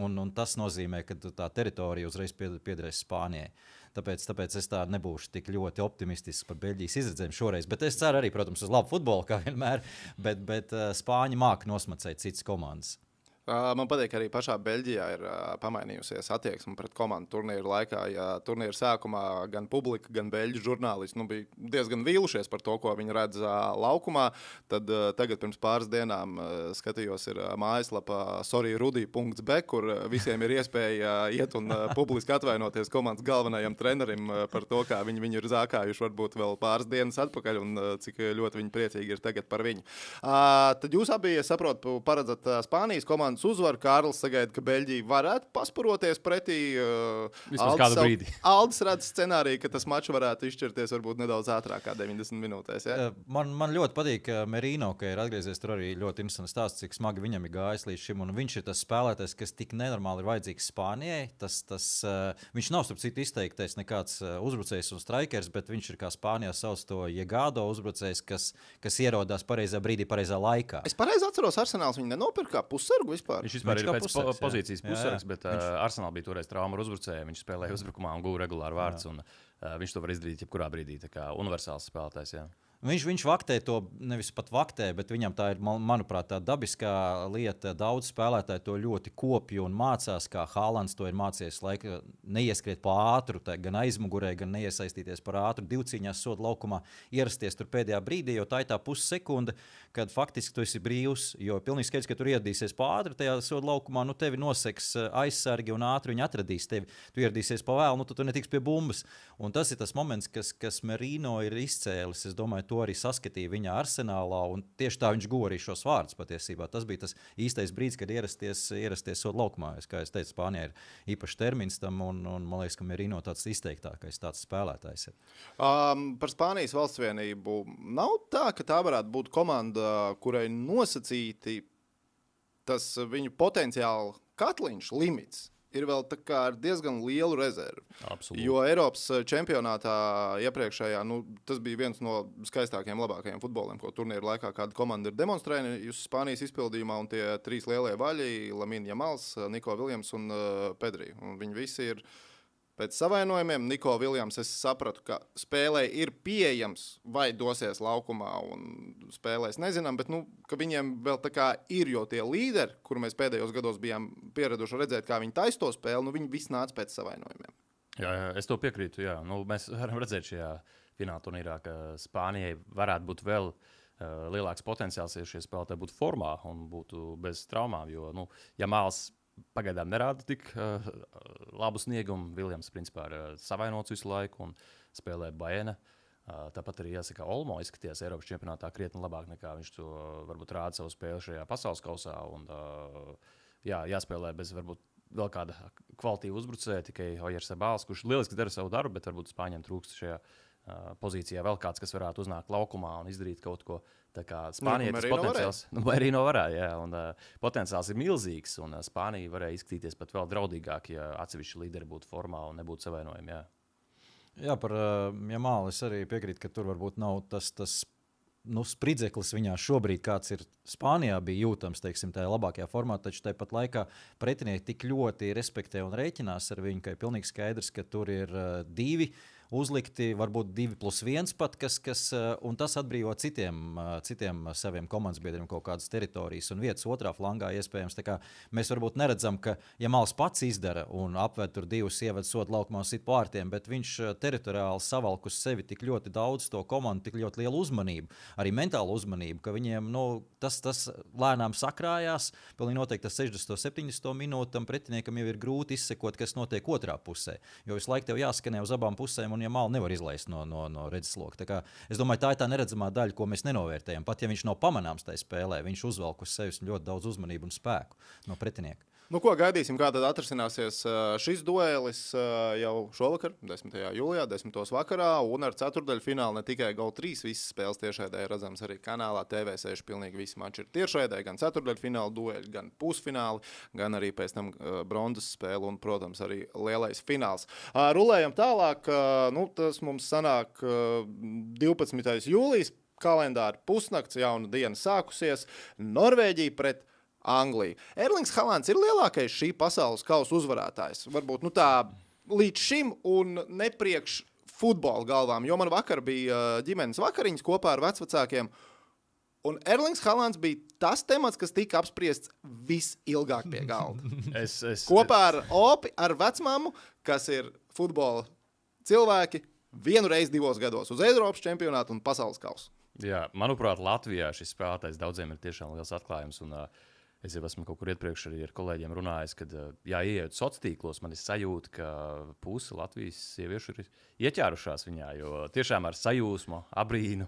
Un tas nozīmē, ka tā teritorija uzreiz piederēs Spānijai. Tāpēc es tā nebūšu tik ļoti optimistisks par Beļģijas izredzēm šoreiz. Bet es ceru arī, protams, uz labu futbolu, kā vienmēr. Bet Spāņi māk nosmacēt citas komandas. Man patīk, ka arī pašā Beļģijā ir pamainījusies attieksme pret komandu turnīru laikā. Ja turnīra sākumā gan publika, gan beļģu žurnālisti bija diezgan vīlušies par to, ko viņi redz laukumā, tad tagad pirms pāris dienām skatījos ir mājaslapa sorryrudi.be, kur visiem ir iespēja iet un publiski atvainoties komandas galvenajam trenerim par to, kā viņi ir zākājuši varbūt vēl pāris dienas atpakaļ un cik ļoti viņi priecīgi ir tagad par viņu. Tad jūs abi, saprotu, paredzat Spānijas komandas uzvaru. Kārlis sagaida, ka Beļģija varētu pasparoties pretī. Kādu brīdi. Aldis redz scenāriju, ka tas mačs varētu izšķirties varbūt nedaudz ātrāk kā 90 minūtēs. Ja? Man ļoti patīk, ka Merino, ka ir atgriezies tur arī ļoti interesants stāsts, cik smagi viņam ir gājis līdz šim. Un viņš ir tas spēlētājs, kas tik nenormāli ir vajadzīgs Spānijai. Viņš nav starp citu izteiktais nekāds uzbrucējs un straikers, bet viņš ir kā Spānijā sauc to Jegado uzbrucējs, kas ierodās pareizā brīdī, pareizā laikā. Es pareizi atceros, Arsenāls viņu nenopirka kā pussargu vispār. Viņš vispār ir pēc pozīcijas pussargs, bet Arsenal bija toreiz trauma ar uzbrucēju. Viņš spēlēja uzbrukumā un guva regulāru vārds. Viņš to var izdarīt jebkurā brīdī. Tā kā universāls spēlētājs. Jā. Viņš vaktē to, nevis pat vaktē, bet viņam tā ir, manuprāt, tā dabiskā lieta. Daudz spēlētāji to ļoti kopju un mācās, kā Haalands to ir mācījies. Neieskriet pa ātru, gan aizmugurē, gan neiesaistīties par ātru. Divcīņās soda laukumā ierasties tur pēdējā brīdī, jo tā ir tā pussekunde, kad faktiski tu esi brīvs. Jo pilnīgi skaidrs, ka tur ieradīsies pa ātru tajā soda laukumā, tevi noseks aizsargi un ātri viņi atradīs tevi. Tu ieradīsies pa vēlu, tu netiks pie bumbas. Un tas ir tas moments, kas Merino ir izcēlis. Es domāju, to arī saskatīja viņa arsenālā, un tieši tā viņš guva arī šos vārdus patiesībā. Tas bija tas īstais brīdis, kad ierasties soda laukumā. Kā es teicu, Spānijā ir īpaši termins tam, un man liekas, ka Merino tāds izteiktākais tāds spēlētājs ir. Par Spānijas valsts vienību nav tā, ka tā varētu būt komanda, kurai nosacīti tas viņu potenciāli katliņš limits. Ir vēl tā kā ar diezgan lielu rezervi. Absolūti. Jo Eiropas čempionātā iepriekšējā, tas bija viens no skaistākajiem, labākajiem futboliem, ko turnīra laikā kāda komanda ir demonstrējusi Spānijas izpildījumā, un tie trīs lielie vaļi, Lamine Jamals, Niko Viljams un Pedri. Un viņi visi ir pēc savainojumiem. Niko Viljams, es sapratu, ka spēlē ir pieejams vai dosies laukumā un spēlēs nezinām, bet ka viņiem vēl tā kā ir, jo tie līderi, kur mēs pēdējos gados bijām pieraduši redzēt, kā viņi taisto spēli, viņi visi nāca pēc savainojumiem. Jā, es to piekrītu. Jā. Mēs varam redzēt šajā fināla turnīrā, ka Spānijai varētu būt vēl lielāks potenciāls, ja šie spēlētāji būtu formā un būtu bez traumām, jo Jamals pagaidām nerāda tik labu sniegumu. Viljams principā ir savainots visu laiku un spēlē Bayena. Tāpat arī jāsaka, Olmo izskatījās Eiropas čempionātā krietni labāk nekā viņš to varbūt rāda savu spēli šajā pasaules kausā. Un, jāspēlē bez varbūt vēl kāda kvalitīva uzbrucēja, tikai Ojers Sebāls, kurš lieliski dara savu darbu, bet varbūt Spāņiem trūkst šajā pozīcijā vēl kāds, kas varētu uznākt laukumā un izdarīt kaut ko. Tā kā Spānijai tas potenciāls Merino varēja, jā, un potenciāls ir milzīgs, un Spānija varēja izskatīties pat vēl draudīgāk, ja atsevišķi līderi būtu formā un nebūtu savainojumi. Jā, par Jamalu es arī piekrītu, ka tur varbūt nav tas spridzeklis viņā šobrīd, kāds ir Spānijā, bija jūtams, teiksim, tajā labākajā formā, taču tāpat laikā pretinieki tik ļoti respektē un rēķinās ar viņu, ka ir pilnīgi skaidrs, ka tur ir divi. uzlikti, varbūt 2+1 pat, un tas atbrīvo citiem saviem komandas biedriem kaut kādas teritorijas un vietas otrā flangā iespējams. Tā kā mēs varbūt neredzam, ka, ja Mals pats izdara un apved tur 2 ievadu sodu laukumā sit pa ārtiem, bet viņš teritoriāli savalk uz sevi tik ļoti daudz to komandu, tik ļoti lielu uzmanību, arī mentālu uzmanību, ka viņiem tas lēnām sakrājās. Pilnīgi noteikti tas 60-70 minūtam pretiniekam jau ir grūti izsekot, kas notiek otrā pusē. Jo visu laiku tev jāskanē uz abām pusēm, un ja Malu nevar izlaist no redzesloka. Tā kā, es domāju, tā ir tā neredzamā daļa, ko mēs nenovērtējam. Pat ja viņš nav pamanāms tajā spēlē, viņš uzvelk uz sevis ļoti daudz uzmanību un spēku no pretinieka. Nu, ko gaidīsim, kā tad atrisināsies šis duelis jau šovakar, 10. jūlijā, 10. vakarā, un ar ceturtdaļfinālu ne tikai GO3 visas spēles tiešraidē redzams arī kanālā TV6 pilnīgi visi mači ir tiešraidē, gan ceturtdaļfinālu dueļi, gan pusfināli, gan arī pēc tam bronzas spēle un, protams, arī lielais fināls. Rulējam tālāk, tas mums sanāk 12. jūlijas, kalendāra pusnakts, jauna diena sākusies, Norvēģija pret Anglija. Erlings Haalands ir lielākais šī pasaules kausa uzvarētājs. Varbūt tā līdz šim un nepriekš futbola galvām, jo man vakar bija ģimenes vakariņas kopā ar vecvecākiem. Un Erlings Haalands bija tas temats, kas tika apspriests visilgāk pie galda. Kopā ar Opi, ar vecmāmu, kas ir futbola cilvēki, vienu reizi 2 gados uz Eiropas čempionātu un pasaules kausu. Jā, manuprāt, Latvijā šis spēlētājs daudziem ir tiešām liels atklājums. Un, es jau esmu kaut kur iepriekš arī ar kolēģiem runājis, kad, ieejot sociālos tīklos, man ir sajūta, ka puse Latvijas sieviešu ir ieķērušās viņā, jo tiešām ar sajūsmu, abrīnu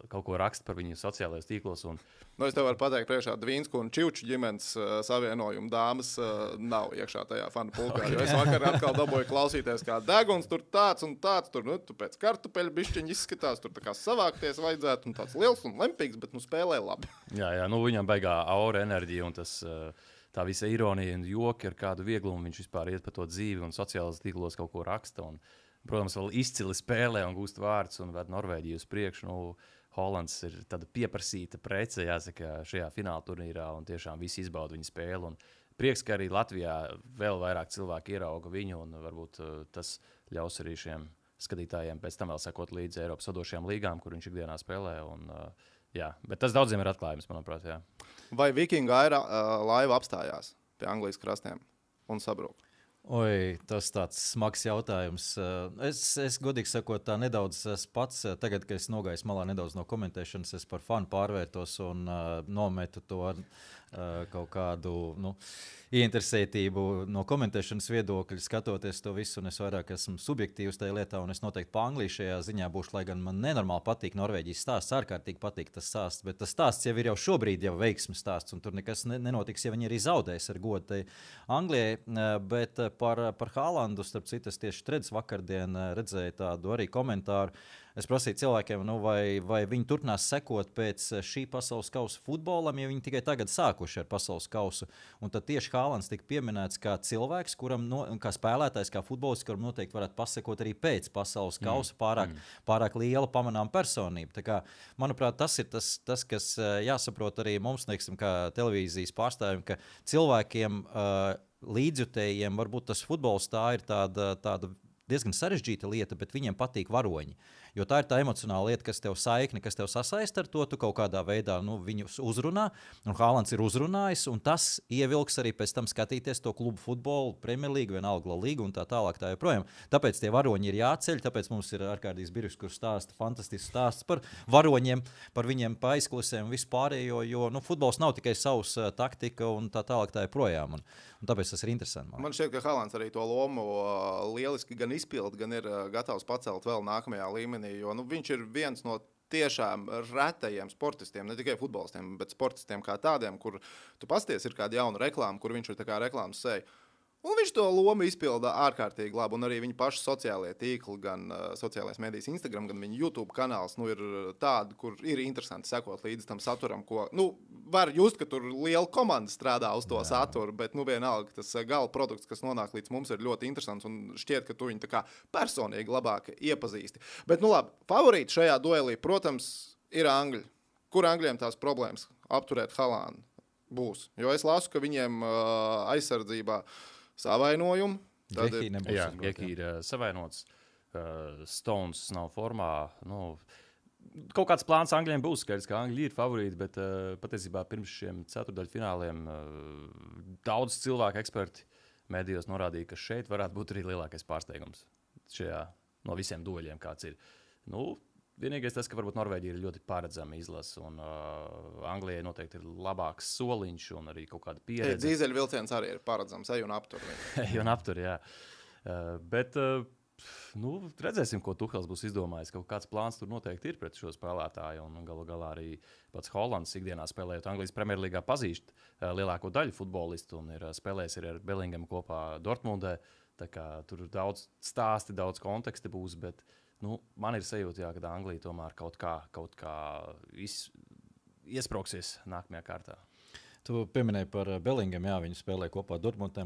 kaut ko raksta par viņu sociālajos tīklos. Un... Es tev varu pateikt, priekšā Dvīnsku un Čivču ģimenes savienojumu dāmas nav iekšā tajā fanu pulkā. Okay. Jo es vakar atkal dabūju klausīties, kā deguns tur tāds un tāds, tur tu pēc kartupeļu bišķiņa izskatās, tur tā kā savākties vajadzētu, un tāds liels un lempīgs, bet spēlē labi. Jā, viņam baigā aura enerģija un tas... Tā visa ironija un joki ar kādu vieglumu viņš vispār iet pa to dzīvi un sociālajos tīklos kaut ko raksta. Un, protams, vēl izcili spēlē un gūst vārdus un ved Norvēģiju uz priekšu. Haalands ir tāda pieprasīta prece, jāsaka, šajā fināla turnīrā un tiešām visi izbauda viņa spēli. Un prieks, ka arī Latvijā vēl vairāk cilvēki ierauga viņu un varbūt tas ļaus arī šiem skatītājiem pēc tam vēl sekot līdzi Eiropas vadošajām līgām, kur viņš ikdienā spēlē. Un, jā, bet tas daudziem ir atklājums, manuprāt. Jā. Vai Vikinga laiva apstājās pie Anglijas krastiem un sabruka? Oi, tas tāds smags jautājums. Es godīgi sakot, tā nedaudz pats, tagad, kad es nogāju malā nedaudz no komentēšanas, es par fanu pārvērtos un nometu to kaut kādu ieinteresētību no komentēšanas viedokļa, skatoties to visu, un es vairāk esmu subjektīvs tajā lietā, un es noteikti pa Angliju šajā ziņā būšu, lai gan man nenormāli patīk Norvēģijas stāsts, ārkārtīgi patīk tas stāsts, bet tas stāsts jau ir šobrīd veiksmes stāsts, un tur nekas nenotiks, ja viņi arī zaudēs ar godu Anglijai, bet par Haalandu, starp citu, es tieši vakardien redzēju tādu arī komentāru. Es prasīju cilvēkiem, vai viņi turpinās sekot pēc šī pasaules kausa futbolam, ja viņi tikai tagad sākuši ar pasaules kausu. Un tad tieši Haalands tika pieminēts kā cilvēks, kā spēlētājs, kā futbolists, kuram noteikti varētu pasekot arī pēc pasaules kausa pārāk liela pamanām personība. Tā kā, manuprāt, tas ir tas, kas jāsaprot arī mums, neiksim, kā televīzijas pārstāvjiem, ka cilvēkiem līdzjutējiem varbūt tas futbols tā ir tāda diezgan sarežģīta lieta, bet viņiem patīk varoņi. Jo tā ir tā emocionāla lieta, kas tev saikni, kas tev sasaista ar to, tu kaut kādā veidā viņus uzrunā, un Haalands ir uzrunājis, un tas ievilks arī pēc tam skatīties to klubu futbolu, Premier League, vienalga La Liga un tā tālāk tā joprojām. Tāpēc tie varoņi ir jāceļ, tāpēc mums ir ārkārtīgs birks, kurš stāsta fantastisks stāsts par varoņiem, par viņiem pa aizkulisēm un vispārējo, jo futbols nav tikai savs taktika un tā tālāk tā joprojām. Un tāpēc tas ir interesanti. Man šķiet, ka Haalands arī to lomu lieliski gan izpild, gan ir gatavs pacelt vēl nākamajā līmenī, jo viņš ir viens no tiešām retajiem sportistiem, ne tikai futbolistiem, bet sportistiem kā tādiem, kur tu pasties ir kāda jauna reklāma, kur viņš ir tā kā reklāmas seja. Un viņš to lomu izpilda ārkārtīgi labi, un arī viņa paša sociālajie tīkli, gan sociālais medijas Instagram, gan viņa YouTube kanāls, ir tādi, kur ir interesanti sekot līdz tam saturam, ko, var just, ka tur liela komanda strādā uz to saturu, bet, vienalga, tas gala produkts, kas nonāk līdz mums, ir ļoti interesants, un šķiet, ka tu viņu tā kā personīgi labāk iepazīsti. Bet, labi, favorīti šajā duelī, protams, ir Angļi. Kur Angļiem tās problēmas apturēt Haalandu būs? Jo es lasu, ka viņiem aizsardzībā savainojumu. Geki ir savainots. Stones nav formā. Nu, kaut kāds plāns Angļiem būs skaidrs, ka Angļi ir favorīti, bet patiesībā pirms šiem ceturdaļfināliem daudz cilvēku eksperti medijos norādīja, ka šeit varētu būt arī lielākais pārsteigums šajā no visiem dueļiem, kāds ir. Nu, vienīgais tas, ka varbūt Norvēģija ir ļoti paredzama izlase, un Anglijai noteikti ir labāks soliņš un arī kaut kāda pieredze. Dīzeļvilciens arī ir paredzams, ej un aptur. Ej un aptur, jā. Bet redzēsim, ko Tuhels būs izdomājis. Kaut kāds plāns tur noteikti ir pret šo spēlētāju, un galu galā arī pats Holands ikdienā spēlējot Anglijas Premjerlīgā pazīst lielāko daļu futbolistu un ir spēlējis arī ar Bellingham kopā Dortmundē. Tā kā tur daudz stāsti, daudz konteksti būs, bet man ir sajūta, jā, ka Anglija tomēr kaut kā iesprāgsies nākamajā kārtā. Tu pieminēji par Bellingham, jā, viņi spēlēja kopā ar Dortmundē.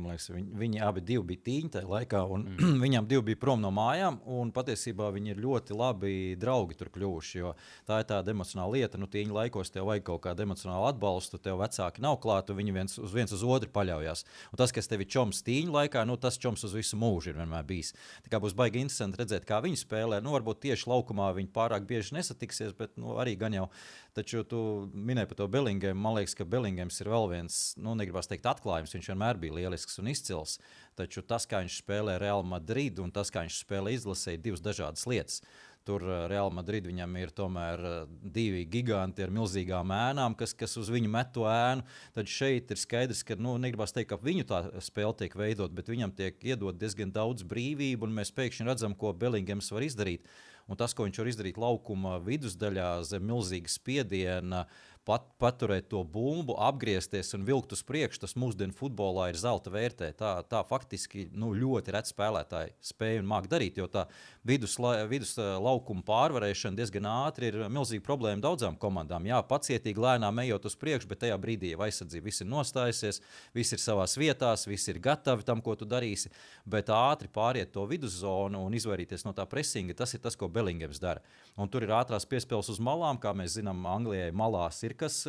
Viņi abi bija tīņi tajā laikā, un viņiem divi bija prom no mājām. Patiesībā viņi ir ļoti labi draugi tur kļuvuši. Jo tā ir tāda emocionāla lieta. Tīņa laikos tev vajag kaut kādu emocionālu atbalstu, tev vecāki nav klāt, un viņi viens uz otru paļaujas. Un tas, kas tev ir čoms tīņa laikā, tas čoms uz visu mūžu ir vienmēr bijis. Tā kā būs baigi interesanti redzēt, kā viņi spēlē. Varbūt tieši laukumā viņi pārāk bieži nesatiksies, bet arī gan jau. Taču tu minēji par to Bellingham. Man liekas, ka Bellinghams ir vēl viens, negribas teikt, atklājums. Viņš vienmēr bija lielisks un izcils. Taču tas, kā viņš spēlē Real Madrid un tas, kā viņš spēlē izlasē, ir divas dažādas lietas. Tur Real Madrid viņam ir tomēr divi giganti ar milzīgām ēnām, kas uz viņu met to ēnu. Tad šeit ir skaidrs, ka negribas teikt, ka viņu tā spēle tiek veidot, bet viņam tiek iedot diezgan daudz brīvību, un mēs pēkšņi redzam, ko Bellinghams var izdarīt. Un tas, ko viņš var izdarīt laukuma vidusdaļā zem milzīga spiediena, paturēt to bumbu, apgriezties un vilkt uz priekšu, tas mūsdienu futbolā ir zelta vērtē. Tā faktiski ļoti reti spēlētāji spēj un māk darīt, jo tā vidus laukuma pārvarēšana diezgan ātri ir milzīga problēma daudzām komandām. Jā, pacietīgi lēnām ejot uz priekšu, bet tajā brīdī jau aizsardzība viss ir nostājusies, viss ir savās vietās, viss ir gatavi tam, ko tu darīsi, bet ātri pāriet to viduszonu un izvairīties no tā presinga, tas ir tas, ko Bellinghams dara. Un tur ir ātrās piespēles uz malām, kā mēs zinām, Anglijai malās ir, kas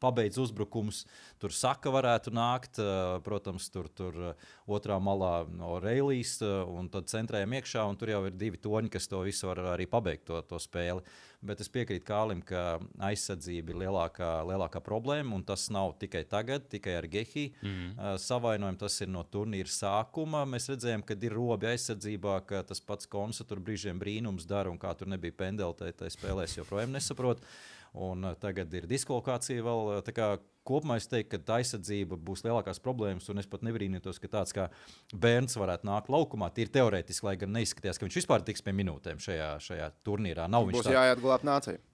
pabeidz uzbrukums. Tur Saka varētu nākt, protams, tur otrā malā no Reilijas, un tad centrējam iekšā, un tur jau ir divi toņi, kas to visu var arī pabeigt to spēli. Bet es piekrītu Kālim, ka aizsardzība ir lielākā problēma, un tas nav tikai tagad, tikai ar Gehi savainojumu. Tas ir no turnīra sākuma. Mēs redzējām, ka ir robi aizsardzībā, ka tas pats Konsa tur brīžiem brīnums dara, un kā tur nebija pendeli, tai spēlēs joprojām nesaprot. Un tagad ir diskvalifikācija vēl. Kopumā es teiktu, ka aizsardzība būs lielākās problēmas, un es pat nebrīnītos, ka tāds kā Bērns varētu nākt laukumā. Tīri teorētiski, lai gan neizskatījās, ka viņš vispār tiks pie minūtēm šajā turnīrā. Būs jāietglābt nācija.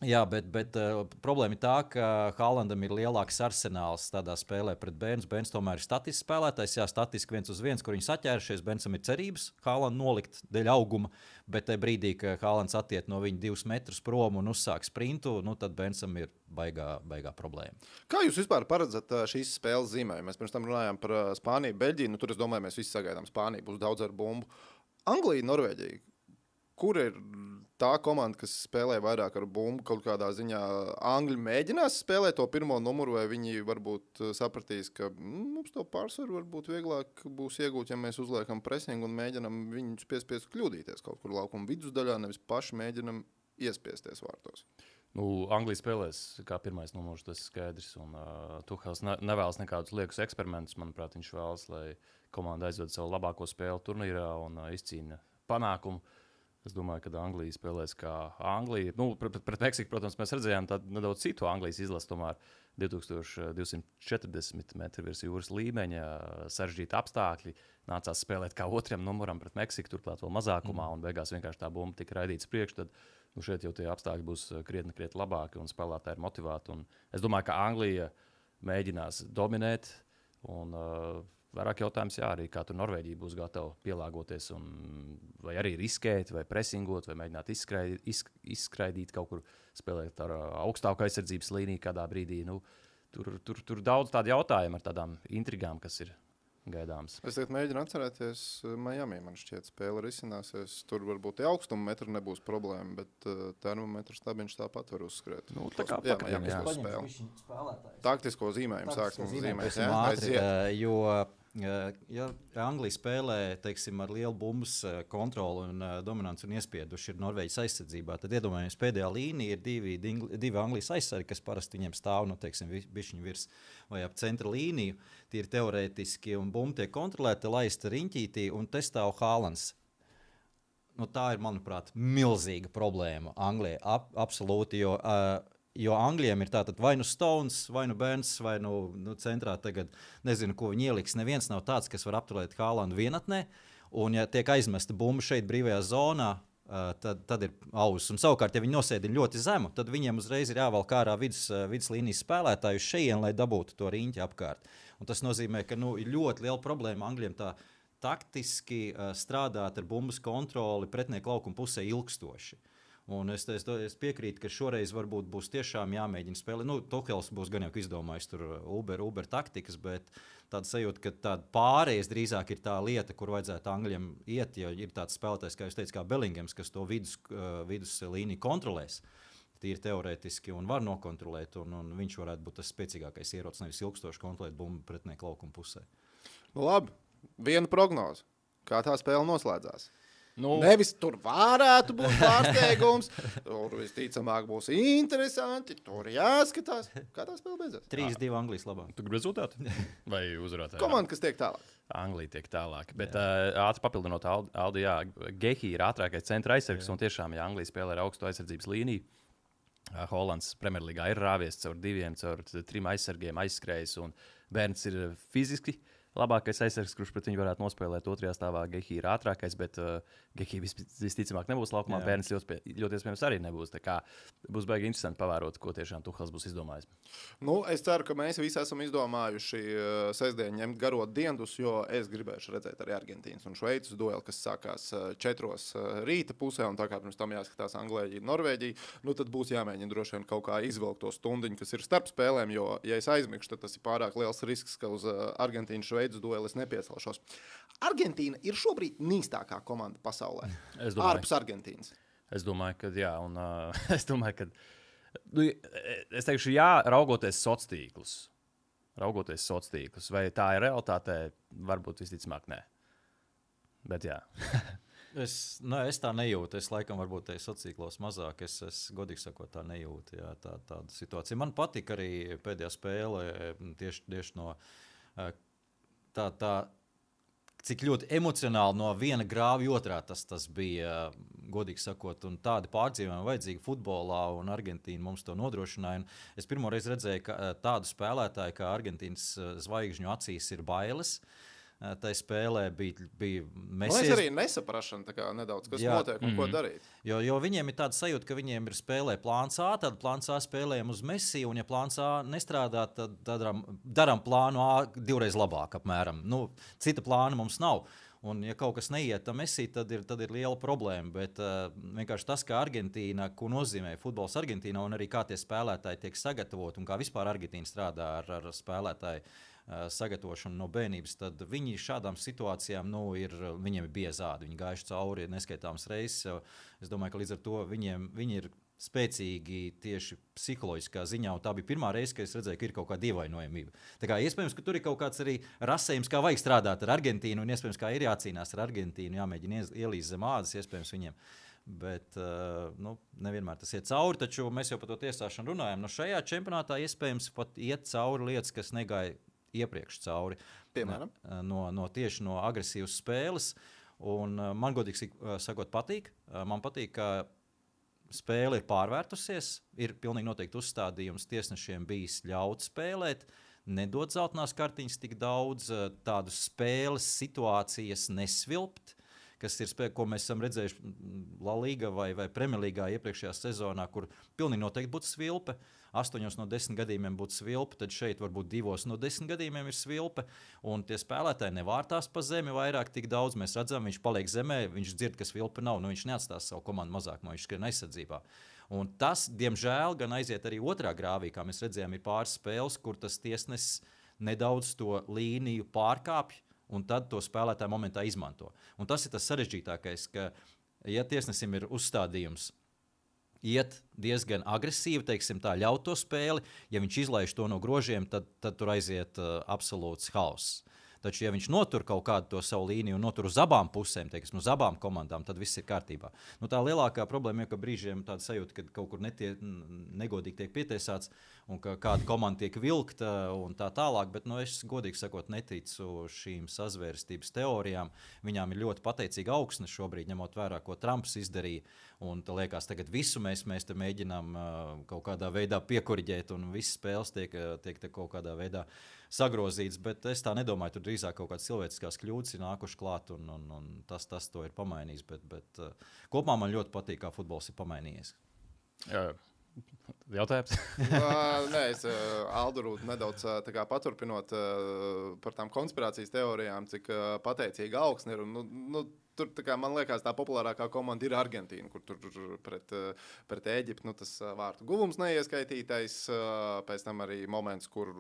Jā, bet problēma ir tā, ka Haalandam ir lielāks arsenāls tādā spēlē pret Bērnu. Bērns tomēr ir statisks spēlētājs, jā, statiski 1-1, kur viņi saķērušies. Bērnsam ir cerības Haalandu nolikt dēļ auguma, bet tajā brīdī, kad Haalands attiek no viņa 2 metrus prom un uzsāk sprintu, tad Bērnsam ir baigā problēma. Kā jūs vispār paredzat šīs spēles zīmējumu? Mēs pirms tam runājām par Spāniju, Beļģiju. Tur es domāju, mēs visi sagaidām Spāniju, būs daudz ar bumbu. Anglija, Norvēģija. Kur ir tā komanda, kas spēlē vairāk ar bumbu? Kaut kādā ziņā Angļi mēģinās spēlēt to pirmo numuru, vai viņi varbūt sapratīs, ka mums to pārsvaru varbūt vieglāk būs iegūt, ja mēs uzliekam presingu un mēģinam viņus piespiest kļūdīties kaut kur laukuma vidusdaļā, nevis paši mēģinam iespiesties vārtos. Anglija spēlēs kā pirmais numurs, tas ir skaidrs. Un Tuhels nevēlas nekādus liekus eksperimentus. Manuprāt, viņš vēlas, lai komanda aizved savu labāko spēli turnīrā un izcīna panākumu. Es domāju, ka Anglija spēlēs kā Anglija. Pret Meksiku, protams, mēs redzējām tādu nedaudz citu Anglijas izlasi, tomēr 2240 metri virs jūras līmeņa, sarežģīti apstākļi. Nācās spēlēt kā otram numuram pret Meksiku, turklāt vēl mazākumā, un beigās vienkārši tā bumba tika raidīts priekš. Tad šeit jau tie apstākļi būs krietni labāki, un spēlētāji ir motivēti. Un es domāju, ka Anglija mēģinās dominēt, un vairāk jautājums, jā, arī kā tur Norvēģija būs gatava pielāgoties, vai arī riskēt, vai presingot, vai mēģināt izskraidīt kaut kur, spēlēt ar augstāku aizsardzības līniju kādā brīdī. Tur daudz tādu jautājumu ar tādām intrigām, kas ir gaidāms. Es tagad mēģinu atcerēties Miami, man šķiet, spēle risināsies. Tur varbūt tie augstuma metri nebūs problēma, bet termometru stabiņš tāpat var uzskriet. Tā kā Taktisko zīmējumu sāksim zīmēt. Jo Ja Anglija spēlē teiksim, ar lielu bumbas kontroli un dominanci un iespieduši ir Norvēģijas aizsardzībā, tad iedomājamies, pēdējā līnija ir divi Anglijas aizsargi, kas parasti viņiem stāv bišķiņu virs vai ap centra līniju. Tie ir teorētiski un bumba tiek kontrolēta, laista riņķītī un te stāv Haalands. Tā ir, manuprāt, milzīga problēma Anglijai. Absolūti, jo Anglijam ir tātad vai nu Stones, vai nu Burns, vai nu centrā tagad nezinu, ko viņi ieliks. Neviens nav tāds, kas var apturēt Haalandu vienatnē. Un ja tiek aizmesta bumba šeit brīvajā zonā, tad ir auss. Un savukārt, ja viņi nosēdina ļoti zemu, tad viņiem uzreiz ir jāvelk ārā viduslīnijas spēlētāju šeit, lai dabūtu to riņķi apkārt. Un tas nozīmē, ka ir ļoti liela problēma Anglijam tā taktiski strādāt ar bumbas kontroli pretinieka laukuma pusē ilgstoši. Un es piekrītu, ka šoreiz varbūt būs tiešām jāmēģina spēlēt. Tuhels būs gan jau izdomājis tur Uber taktikas, bet tāda sajūta, ka tāda pārējais drīzāk ir tā lieta, kur vajadzētu Angļiem iet, jo ir tāds spēlētājs, kā jūs teicat, kā Bellinghams, kas to vidus līniju kontrolēs. Tīri teorētiski un var nokontrolēt, un viņš varētu būt tas spēcīgākais ierocis, nevis ilgstoši kontrolēt bumbu pretinieka laukuma pusē. Labi, viena prognoze. Kā tā spēle noslēdzās? Nevis tur varētu būt pārsteigums, tur visticamāk būs interesanti, tur jāskatās. Kā tā spēle beidzās? 3-2 Anglijas labā. Tu gribi rezultātu? Vai uzvarētāji? Komanda, kas tiek tālāk. Anglija tiek tālāk. Bet ātri papildinot Aldi, Gehi ir ātrākais centra aizsargs, un tiešām, ja Anglija spēlē ar augstu aizsardzības līniju, Holands Premjerlīgā ir rāvies caur 3 aizsargiem, aizskrējis, un bērns ir fiziski labākais aizsargs, kurš pret viņu varētu nospēlēt otrajā stāvā. Gehi ir ātrākais, bet Gehi visticamāk nebūs laukumā. Bērns ļoti iespējams arī nebūs. Tā kā būs baigi interesanti pavērot, ko tiešām Tuhels būs izdomājis. Es ceru, ka mēs visi esam izdomājuši sestdienu ņemt garo dienas, jo es gribēšu redzēt arī Argentīnas un Šveices dueli, kas sākās 4 rīta pusē, un tā kā pirms tam jāskatās Anglija, Norvēģija, tad būs jāmēģina droši vien kaut kā izvilkt to stundiņu, kas ir starp spēlēm, jo, ja es aizmigšu, tad tas ir pārāk liels risks, ka uz Argentīnu Šveices dueli es nepiecelšos. Argentīna ir šobrīd nīstākā komanda pasaulē. Ārpus Argentīnas. Es domāju, ka jā, un es domāju, ka es teikšu, jā, raugoties sociālos tīklus, vai tā ir realitātē, varbūt visticamāk nē. Bet jā. Es tā nejūtu. Es laikam varbūt te sociālos mazāk. Es godīgi sakot, tā nejūtu. Jā, tāda situācija. Man patika arī pēdējā spēle tieši no tā cik ļoti emocionāli no viena grāva otrā tas bija, godīgi sakot, un tādi pārdzīvojumi vajadzīgi futbolā, un Argentīna mums to nodrošināja. Un es pirmo reizi redzēju, ka tādu spēlētāju kā Argentīnas zvaigžņu acīs ir bailes. Tā spēlē bija Messi. Es arī nesaprašanu nedaudz, kas notiek un ko darīt. Jo viņiem ir tāda sajūta, ka viņiem ir spēlē plāns A, tad plāns A spēlējam uz Messi, un ja plāns A nestrādā, tad daram plānu A 2 reizes labāk apmēram. Cita plāna mums nav. Un ja kaut kas neiet tam Messi, tad ir liela problēma. Bet vienkārši tas, kā Argentīna, ko nozīmē futbols Argentīnā, un arī kā tie spēlētāji tiek sagatavoti, un kā vispār Argentīna strādā ar spēlētāju sagatavošanu no bērnības, tad viņi šādām situācijām viņiem ir biezādi. Viņi gājuši cauri neskaitāmas reizes. Es domāju, ka līdz ar to viņi ir spēcīgi tieši psiholoģiskā ziņā, un tā bija pirmā reize, kad es redzēju, ka ir kaut kāda ievainojamība. Tā kā iespējams, ka tur ir kaut kāds arī rasējums, kā vajag strādāt ar Argentīnu, un iespējams, kā ir jācīnās ar Argentīnu, jāmēģina ielīst zem ādas, iespējams viņiem. Bet nevienmēr tas iet cauri, taču mēs jau par to tiesāšanu runājam. Šajā čempionātā iespējams pat iet cauri lietas, kas negāja iepriekš cauri. Piemēram? Tieši no agresīvas spēles. Un man godīgi sakot patīk. Man patīk, ka spēle ir pārvērtusies. Ir pilnīgi noteikti uzstādījums tiesnešiem bijis ļaut spēlēt. Nedod zeltainās kartiņas tik daudz, tādu spēles situācijas nesvilpt, kas ir spēle, ko mēs esam redzējuši La Liga vai Premjerlīgā iepriekšējā sezonā, kur pilnīgi noteikti būtu svilpe. 8 no 10 gadījumiem būtu svilpe, tad šeit varbūt 2 no 10 gadījumiem ir svilpe, un tie spēlētāji nevārtās pa zemi vairāk tik daudz. Mēs redzam, viņš paliek zemē, viņš dzird, ka svilpe nav, viņš neatstās savu komandu mazāk, viņš skrien aizsardzībā. Un tas, diemžēl, gan aiziet arī otrā grāvī, kā mēs redzējām, ir pāris spēles, kur tas tiesnesis nedaudz to līniju pārkāpj, un tad to spēlētāju momentā izmanto. Un tas ir tas sarežģītākais, ka, ja tiesnesim ir uzstādījums iet diezgan agresīvi, teiksim tā, ļaut to spēli, ja viņš izlaiž to no grožiem, tad tur aiziet absolūts hauss. Taču, ja viņš notur kaut kādu to savu līniju un notur uz abām pusēm, teiksim, uz abām komandām, tad viss ir kārtībā. Nu, tā lielākā problēma ir, ka brīžiem tāda sajūta, ka kaut kur negodīgi tiek pietiesāts un ka kāda komanda tiek vilkta un tā tālāk, bet es godīgi sakot neticu šīm sazvērstības teorijām. Viņām ir ļoti pateicīga augsne šobrīd, ņemot vērā, ko Trumps izdarīja. Un tā liekas, tagad visu mēs te mēģinām kaut kādā veidā piekoriģēt, un visas spēles tiek kaut kādā veidā sagrozītas. Bet es tā nedomāju, tur drīzāk kaut kādas cilvēciskās kļūdas ir nākušas klāt, un tas to ir pamainījis. Bet kopumā man ļoti patīk, kā futbols ir pamainījies. Jautājums? Nē, es Aldu nedaudz paturpinot par tām konspirācijas teorijām, cik pateicīga augsne ir. Tur, man liekas, tā populārākā komanda ir Argentīna, kur tur pret Ēģipti tas vārtu guvums neieskaitītais. Pēc tam arī moments, kur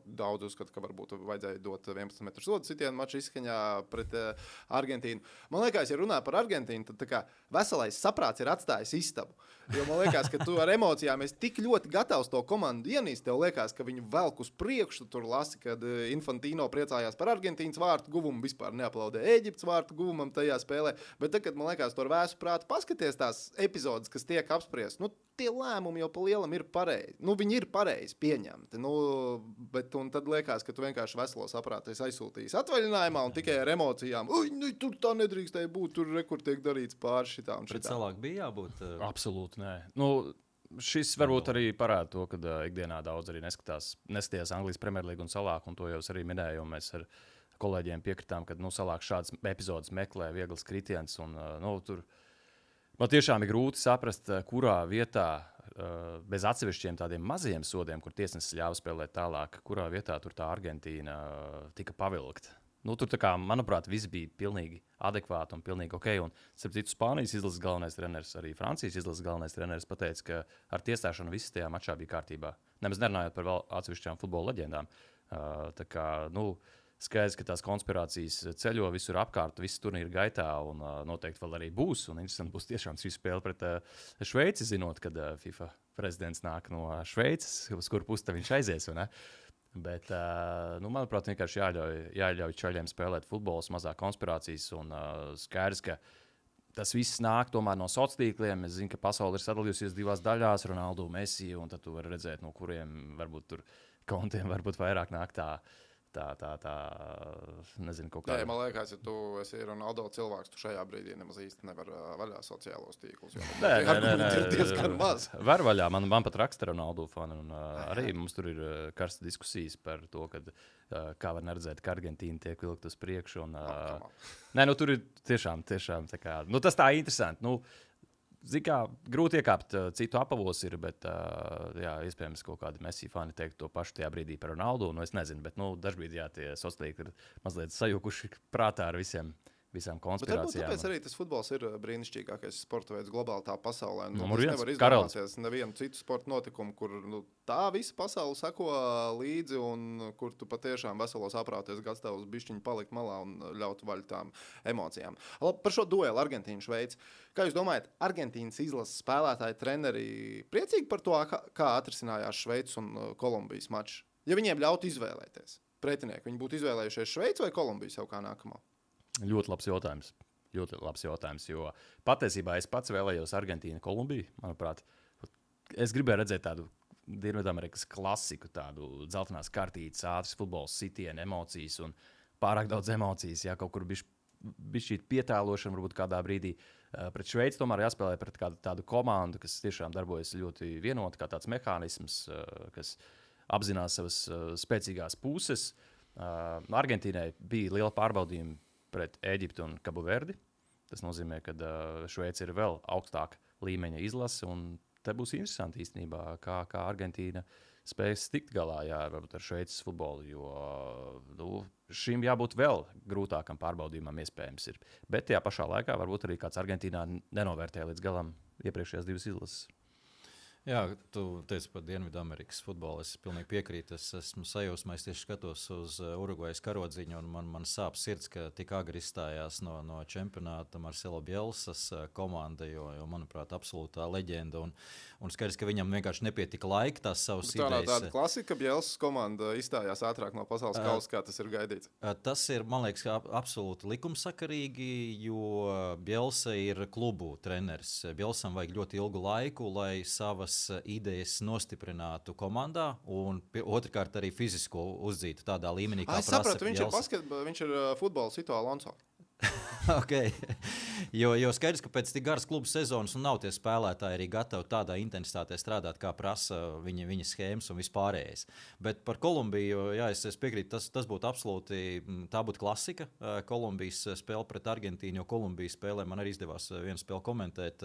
daudz uzskata, ka varbūt vajadzēja dot 11 metru sodu sitienu maču izskaņā pret Argentīnu. Man liekas, ja runā par Argentīnu, tad veselais saprāts ir atstājis istabu. Jo man liekas, ka tu ar emocijām esi tik ļoti gatavs to komandu ienīst. Tev liekas, ka viņu velk uz priekšu. Tur lasi, kad Infantino priecājās par Argentīnas vārtu guvumu, vispār neaplaudē Ēģiptes vārtu guvumam tajā spēlē. Bet tagad, man liekas, to ar vēsu prātu paskaties tās epizodes, kas tiek apspriestas. Tie lēmumi jau pa lielam ir pareizi. Viņi ir pareizi pieņemti. Bet tad liekas, ka tu vienkārši veselo saprātu esi aizsūtījis atvaļinājumā un tikai ar emocijām. Tur tā nedrīkstēja būt, tur rekur tiek darīts pār šitā un šitā. Bet salāk bija jābūt? Absolūti, nē. Šis varbūt arī parāda to, ka ikdienā daudz arī neskatījās Anglijas Premjerlīgu un salāk, un to jau arī minēju, un mēs ar kolēģiem piekritām, ka salāk šādas epizodes meklē vieglas kritiens, un tur man tiešām ir grūti saprast, kurā vietā bez atsevišķiem tādiem maziem sodiem, kur tiesnesis ļāva spēlēt tālāk, kurā vietā tur tā Argentīna tika pavilkta. Tur, manuprāt, viss bija pilnīgi adekvāti un pilnīgi ok. Un, starp citu, Spānijas izlases galvenais treneris, arī Francijas izlases galvenais treneris pateica, ka ar tiesāšanu viss tajā mačā bija kārtībā. Nemaz nerunājot par vēl atsevišķām futbola leģendām. Skaidrs, ka tās konspirācijas ceļo visur apkārt, visu turnīru gaitā, un noteikti vēl arī būs. Un interesanti būs tiešām šī spēle pret Šveici, zinot, kad FIFA prezidents nāk no Šveices, uz kuru pusi viņš aizies. Bet, manuprāt, vienkārši jāļauj čaļiem spēlēt futbolu, mazāk konspirācijas. Un skaidrs, ka tas viss nāk tomēr no sociāliem tīkliem. Es zinu, ka pasaule ir sadalījusies divās daļās, Ronaldu, Messi, un tad tu vari redzēt, no kuriem varbūt tur kontiem varbūt vairāk nāk tā nezinu, kaut kāda. Jā, man liekas, ja tu esi Ronaldo cilvēks, tu šajā brīdī nemaz īsti nevar vaļā sociālos tīklus. Nē, ir diezgan maz. Var vaļā, man pat raksta Ronaldo fani, un arī mums tur ir karsta diskusijas par to, kā var neredzēt, ka Argentīna tiek vilkt uz priekšu. Tur ir tiešām tā kā, tas tā interesanti. Grūti iekāpt citu apavos ir, bet iespējams kaut kādi Messi fani teikt to pašu tajā brīdī par Ronaldu. Es nezinu, bet dažbrīd tie sociālīki ir mazliet sajukuši prātā ar visām konspirācijām. Tāpēc arī tas futbols ir brīnišķīgākais sporta veids globāli tā pasaulē. Es nevaru izdomāties nevienu citu sporta notikumu, kur tā visa pasaule sako līdzi un kur tu patiešām veselo saprātu esi gatavs bišķiņu palikt malā un ļaut vaļu tām emocijām. Par šo duelu Argentīna-Šveici. Kā jūs domājat, Argentīnas izlases spēlētāji, treneri priecīgi par to, kā atrisinājās Šveices un Kolumbijas mačs? Ja viņiem ļautu izvēlēties pretinieku, viņi būtu izvēlējušies Šveici vai Kolumbiju sev kā nākamo? Ļoti labs jautājums, jo patiesībā es pats vēlējos Argentīnu, Kolumbiju. Manuprāt, es gribēju redzēt tādu Dienvidamerikas klasiku, tādu dzeltenās kartītes, ātras futbols, sitienu, emocijas un pārāk daudz emocijas. Jā, kaut kur bišķīt pietēlošana, varbūt kādā brīdī. Pret Šveici tomēr jāspēlē pret tādu komandu, kas tiešām darbojas ļoti vienoti, kā tāds mehānisms, kas apzinās savas spēcīgās puses. Argentīnai bija liela pārbaudījuma pret Ēģipti un Kabuverdi. Tas nozīmē, ka Šveice ir vēl augstāka līmeņa izlase, un te būs interesanti īstenībā, kā Argentīna spēs tikt galā ar Šveices futbolu, jo šim jābūt vēl grūtākam pārbaudījumam iespējams ir. Bet tajā pašā laikā varbūt arī kāds Argentīnā nenovērtē līdz galam iepriekšējās divas izlases. Jā, tu teici par Dienvidamerikas futbolu. Es pilnīgi piekrītu. Es esmu sajūsmā, es tieši skatos uz Urugvajas karodziņu, un man sāp sirds, ka tik agri izstājās no čempionāta Marcelo Bielsas komanda, jo manuprāt, absolūtā leģenda. Un skaidrs, ka viņam vienkārši nepietika laika tās savas Tā nav idejas. tāda klasika, ka Bielsas komanda izstājās ātrāk no pasaules kausa, kā tas ir gaidīts. Tas ir, man liekas, absolūti likumsakarīgi, jo Bielsa ir klubu treneris. Bielsam vajag ļoti ilgu laiku, lai savas idejas nostiprinātu komandā, un otrkārt arī fizisko uzdzītu tādā līmenī, kā Es sapratu, viņš ir futbola Sito Alonso. Okay. Jo skaidrs, ka pēc tik garas klubu sezonas nav tie spēlētāji arī gatavi tādā intensitātē strādāt, kā prasa viņa schēmas un vispārējais. Bet par Kolumbiju, jā, es piekrītu, tas būtu absolūti, tā būtu klasika. Kolumbijas spēle pret Argentīnu, jo Kolumbijas spēlē man arī izdevās vienu spēli komentēt.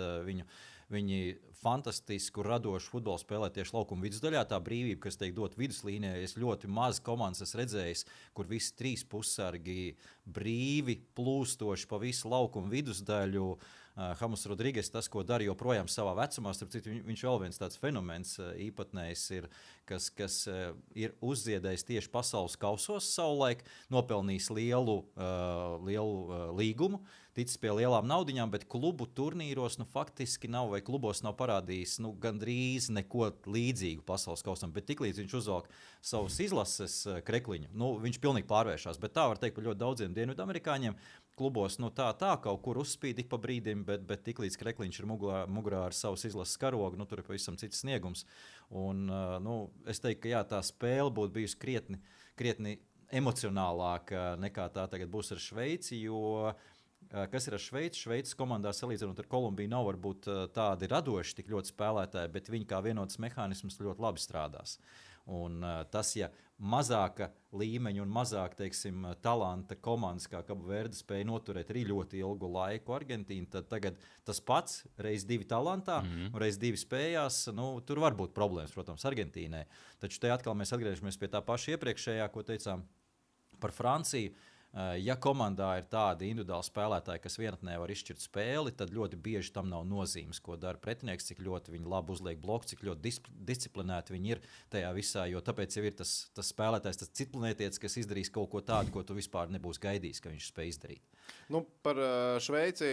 Viņi fantastisku, radošu futbolu spēlē tieši laukuma vidusdaļā. Tā brīvība, kas tiek dot viduslīnijā, es ļoti maz komandas esmu redzējis, kur visi trīs pussargi brīvi plūstoši pa visu laukuma vidusdaļu. Hamas Rodrīgas, tas, ko dara joprojām savā vecumā, starp citu, viņš vēl viens tāds fenomens īpatnējs ir, kas ir uzziedējis tieši pasaules kausos savulaik, nopelnījis lielu līgumu, ticis pie lielām naudiņām, bet klubu turnīros faktiski nav, vai klubos nav parādījis gandrīz neko līdzīgu pasaules kausam, bet tiklīdz viņš uzvelk savus izlases krekliņu, viņš pilnīgi pārvēršās, bet tā var teikt par ļoti daudziem dienvidamerikāņiem. Klubos tā kaut kur uzspīd ik pa brīdim, bet tiklīdz krekliņš ir mugurā ar savus izlases karogu, tur ir pavisam cits sniegums. Un, es teiktu, ka jā, tā spēle būtu bijusi krietni emocionālāka nekā tā tagad būs ar Šveici, jo kas ir ar Šveici? Šveices komandā salīdzinot ar Kolumbiju nav varbūt tādi radoši tik ļoti spēlētāji, bet viņi kā vienots mehānisms ļoti labi strādās. Un tas, ja mazāka līmeņa un mazāk, teiksim, talanta komandas, kā Cabo Verde spēja noturēt arī ļoti ilgu laiku Argentīnu, tad tagad tas pats, reiz 2 talantā, un reiz 2 spējās, tur var būt problēmas, protams, Argentīnai. Taču te atkal mēs atgriežamies pie tā paša iepriekšējā, ko teicām par Franciju. Ja komandā ir tādi individuāli spēlētāji, kas vienatnē var izšķirt spēli, tad ļoti bieži tam nav nozīmes, ko dara pretinieks, cik ļoti viņi labi uzliek bloku, cik ļoti disciplinēti viņi ir tajā visā, jo tāpēc jau ir tas spēlētājs, tas disciplinētietis, kas izdarīs kaut ko tādu, ko tu vispār nebūs gaidījis, ka viņš spēj izdarīt. Par Šveici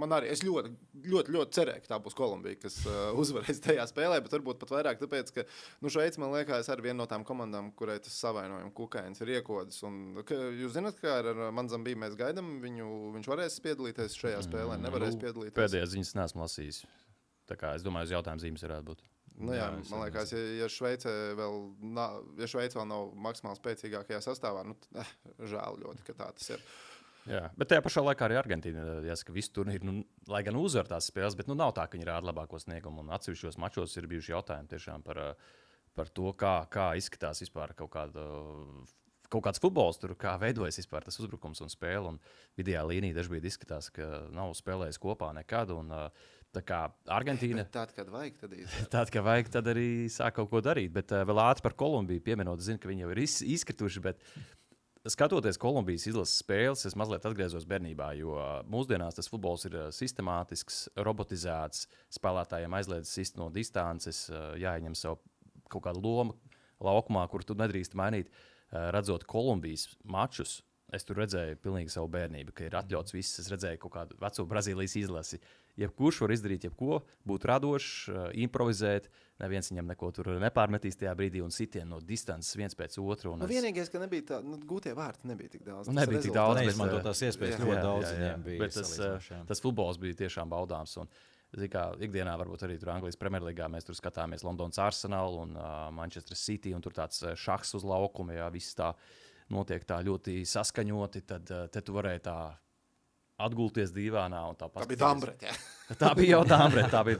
man arī, es ļoti cerēju, ka tā būs Kolumbija, kas uzvarēs tajā spēlē, bet varbūt pat vairāk tāpēc, ka Šveici, man liekas, arī viena no tām komandām, kurai tas savainojuma kukainis ir iekodis. Jūs zināt, kā ar Manzambiju mēs gaidām, viņš varēs piedalīties šajā spēlē, nevarēs piedalīties? Pēdējās ziņas neesmu lasījis. Tā kā es domāju, uz jautājumu zīmes varētu būt. Jā, man liekas, ja Šveice vēl nav maksimāli spēcīgākajā sastāvā, žēl ļoti, ka tā tas ir. Jā, bet tajā pašā laikā arī Argentīna, jāsaka, visu turnīru, lai gan uzvar tās spēles, bet nav tā, ka viņi rāda labāko sniegumu. Un atsevišķos mačos ir bijuši jautājumi tiešām par to, kā izskatās vispār kaut kāds futbols, kā veidojas vispār tas uzbrukums un spēle. Un vidējā līnija dažkārt izskatās, ka nav spēlējis kopā nekad. Un, tā kā Argentīna. Tad, kad vajag, tad īsti. Tad, kad vajag, tad arī sāk kaut ko darīt. Bet vēl ātri par Kolumbiju pieminot, zinu, ka viņi jau ir izkrituši. Bet skatoties Kolumbijas izlases spēles, es mazliet atgriezos bērnībā, jo mūsdienās tas futbols ir sistemātisks, robotizēts, spēlētājiem aizliedzas sist no distances, jāieņem sev kaut kāda loma laukumā, kur tu nedrīkst mainīt. Redzot Kolumbijas mačus, es tur redzēju pilnīgi savu bērnību, ka ir atļauts viss. Es redzēju kaut kādu veco Brazīlijas izlasi. Jebkurš var izdarīt jebko, būt radošs, improvizēt. Neviens viņam neko tur nepārmetīs tajā brīdī un sitien no distances viens pēc otru. Vienīgais, ka nebija tā, gūtie vārti nebija tik daudz. Nebija tik daudz. Neizmantotās iespējas ļoti daudz viņiem bija. Bet tas futbols bija tiešām baudāms. Un, kā ikdienā varbūt arī tur Anglijas Premjerlīgā mēs tur skatāmies Londonas Arsenal un Manchester City un tur tāds šahs uz laukuma, jā, viss tā notiek tā ļoti saskaņoti, tad tu varēji tā atgulties dīvānā un tā paskatīties. Tā bija Dambret, jā. Tā bija jau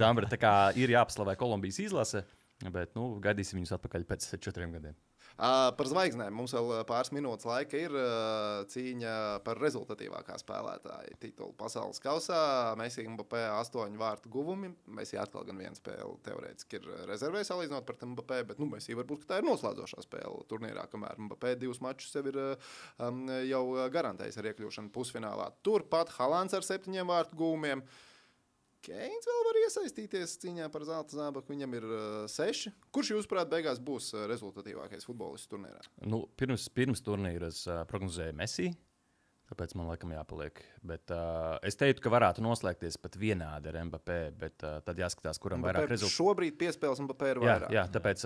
Dambret. Tā kā ir jāpaslavē Kolumbijas izlase, bet gaidīsim viņus atpakaļ pēc 4 gadiem. Par zvaigznēm mums vēl pāris minūtes laika ir cīņa par rezultatīvākā spēlētāja titulu pasaules kausā. Messi Mbappé 8 vārtu guvumi. Messi atkal gan viena spēle teorētiski ir rezervē salīdzinot par Mbappé, bet Messi varbūt tā ir noslēdzošā spēle turnīrā, kamēr Mbappé 2 mačus sev ir jau garantējis ar iekļūšanu pusfinālā. Turpat Haalands ar 7 vārtu guvumiem. Keins vēl var iesaistīties cīņā par zelta zābaku. Viņam ir 6. Kurš, jūsuprāt, beigās būs rezultatīvākais futbolists turnīrā? Nu, pirms turnīra es prognozēju Messi, tāpēc man laikam jāpaliek. Bet, es teiktu, ka varētu noslēgties pat vienādi ar Mbappé, bet tad jāskatās, kuram vairāk rezultātu. Šobrīd piespēles Mbappé ir vairāk. Jā, tāpēc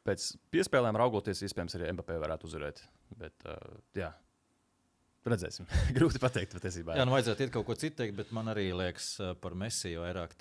pēc piespēlēm raugoties, iespējams, arī Mbappé varētu uzvarēt. Bet, jā. Redzēsim. Grūti pateikt, patiesībā. Jā, nu vajadzētu iet kaut ko citu teikt, bet man arī liekas par Messi vairāk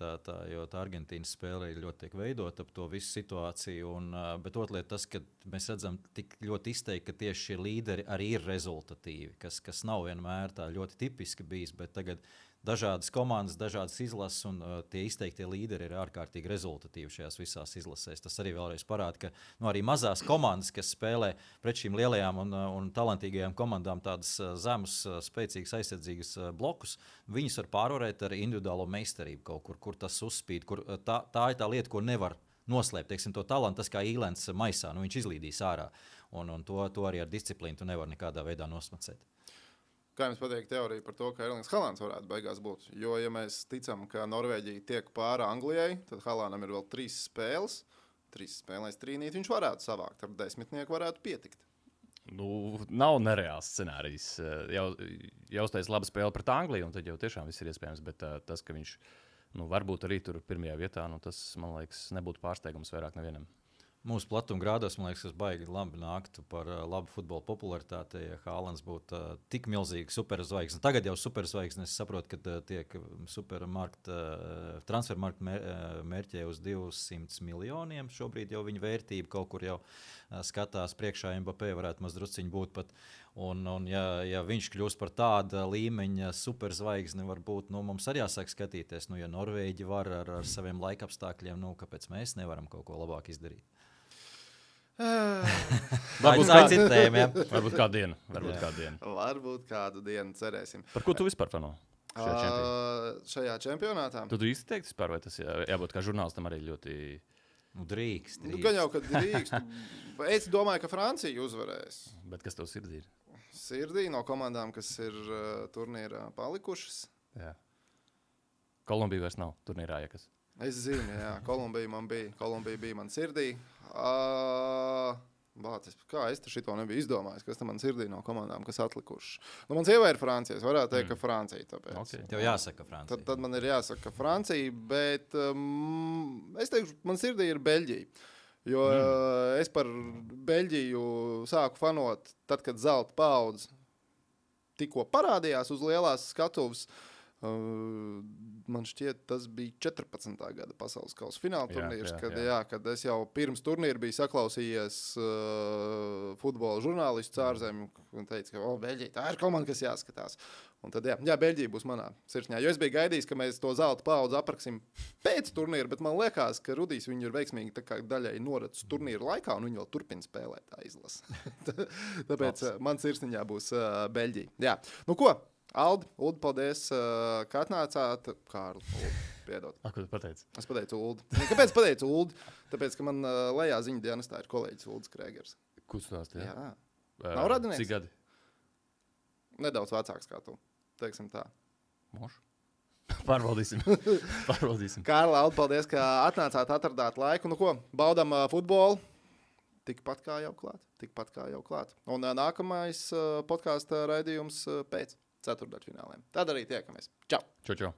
jo tā Argentīnas spēle ir ļoti tiek veidota ap to visu situāciju. Bet otra lieta tas, ka mēs redzam tik ļoti izteikti, ka tieši šie līderi arī ir rezultatīvi, kas nav vienmēr tā ļoti tipiski bijis, bet tagad dažādas komandas, dažādas izlases un tie izteiktie līderi ir ārkārtīgi rezultatīvi šajās visās izlasēs. Tas arī vēlreiz parāda, ka arī mazās komandas, kas spēlē pret šīm lielajām un talantīgajām komandām tādas zemus, spēcīgas, aizsardzīgas blokus, viņus var pārvarēt ar individuālo meistarību kaut kur tas uzspīd, kur tā ir tā lieta, ko nevar noslēpt. Teiksim, to talantu, tas kā īlens maisā, viņš izlīdīs ārā. Un to arī ar disciplīnu tu nevar nekādā veidā nosmacēt. Kā jums patīk teorija par to, ka Erlings Haalands varētu beigās būt? Jo, ja mēs ticam, ka Norvēģija tiek pāri Anglijai, tad Haalandam ir vēl 3 spēles. 3 spēlēs trīnīt viņš varētu savākt. Ar 10 varētu pietikt. Nu, nav nereāls scenārijs. Jāuztais laba spēle pret Angliju, un tad jau tiešām viss ir iespējams. Bet tas, ka viņš varbūt arī tur pirmajā vietā, tas, man liekas, nebūtu pārsteigums vairāk nevienam. Mūsu platuma grādos, man liekas, tas baigi labi nāktu par labu futbola popularitāti, ja Haalands būtu tik milzīgi superzvaigznes. Tagad jau superzvaigznes, es saprotu, ka tiek transfermarkta mērķē uz 200 miljoniem. Šobrīd jau viņa vērtība kaut kur jau skatās priekšā Mbappé varētu mazdruciņi būt pat. Un ja viņš kļūst par tāda līmeņa superzvaigzni, varbūt mums arī jāsāk skatīties, ja Norvēģi var ar saviem laikapstākļiem, kāpēc mēs nevaram kaut ko labāk izdarīt. Varbūt kādu dienu. Varbūt kādu dienu, cerēsim. Par ko tu vispār fano? Šajā čempionātā? Tu īsti teikti vispār, vai tas jābūt kā žurnālistam arī ļoti... Drīkst. Gan jau, ka drīkst. Es domāju, ka Francija uzvarēs. Bet kas tev sirdī ir? Sirdī no komandām, kas ir turnīrā palikušas. Jā. Kolumbija vairs nav turnīrā, ja kas? Es zinu, jā. Kolumbija bija man sirdī. Kā es šito nebiju izdomājis, kas tam man sirdī no komandām, kas atlikušas. Man sievai ir Francija, es varētu teikt, ka Francija. Tāpēc. Okay. Tev jāsaka Francija. Tad man ir jāsaka Francija, bet es teikšu, man sirdī ir Beļģija. Jo es par Beļģiju sāku fanot tad, kad zelta paudze tikko parādījās uz lielās skatuves. Man šķiet, tas bija 14. gada pasaules kausa fināla turnīrs, kad es jau pirms turnīra biju saklausījies futbola žurnālistu ārzemju un teicu, ka Beļģija, tā ir komanda, kas jāskatās. Un tad, Beļģija būs manā sirsniņā. Jo es biju gaidījis, ka mēs to zelta paudzi apraksim pēc turnīra, bet man liekas, ka Rudijs viņu ir veiksmīgi tā kā daļai noracis turnīra laikā, un viņi vēl turpina spēlēt tā izlase. Tāpēc man sirsniņā būs Beļģija. Jā. Nu ko? Aldi, paldies, ka atnācāt. Kārli, piedod. Ko tu pateici? Es pateicu Uldi. Kāpēc pateicu Uldi? Tāpēc, ka man lejā ziņu dienestā ir kolēģis Uldis Krēgers. Kurš tās tie? Jā. Nav radinieks? Cik gadi? Nedaudz vecāks kā tu, teiksim tā. Mošu? Pārbaudīsim. Kārli, Aldi, paldies, ka atnācāt, atradāt laiku. Nu ko, baudam futbolu. Tikpat kā jau klāt. Un nākamais podkāsta raidījums pēc ceturtdaļfināliem. Tad arī tiekamies. Čau! Čau!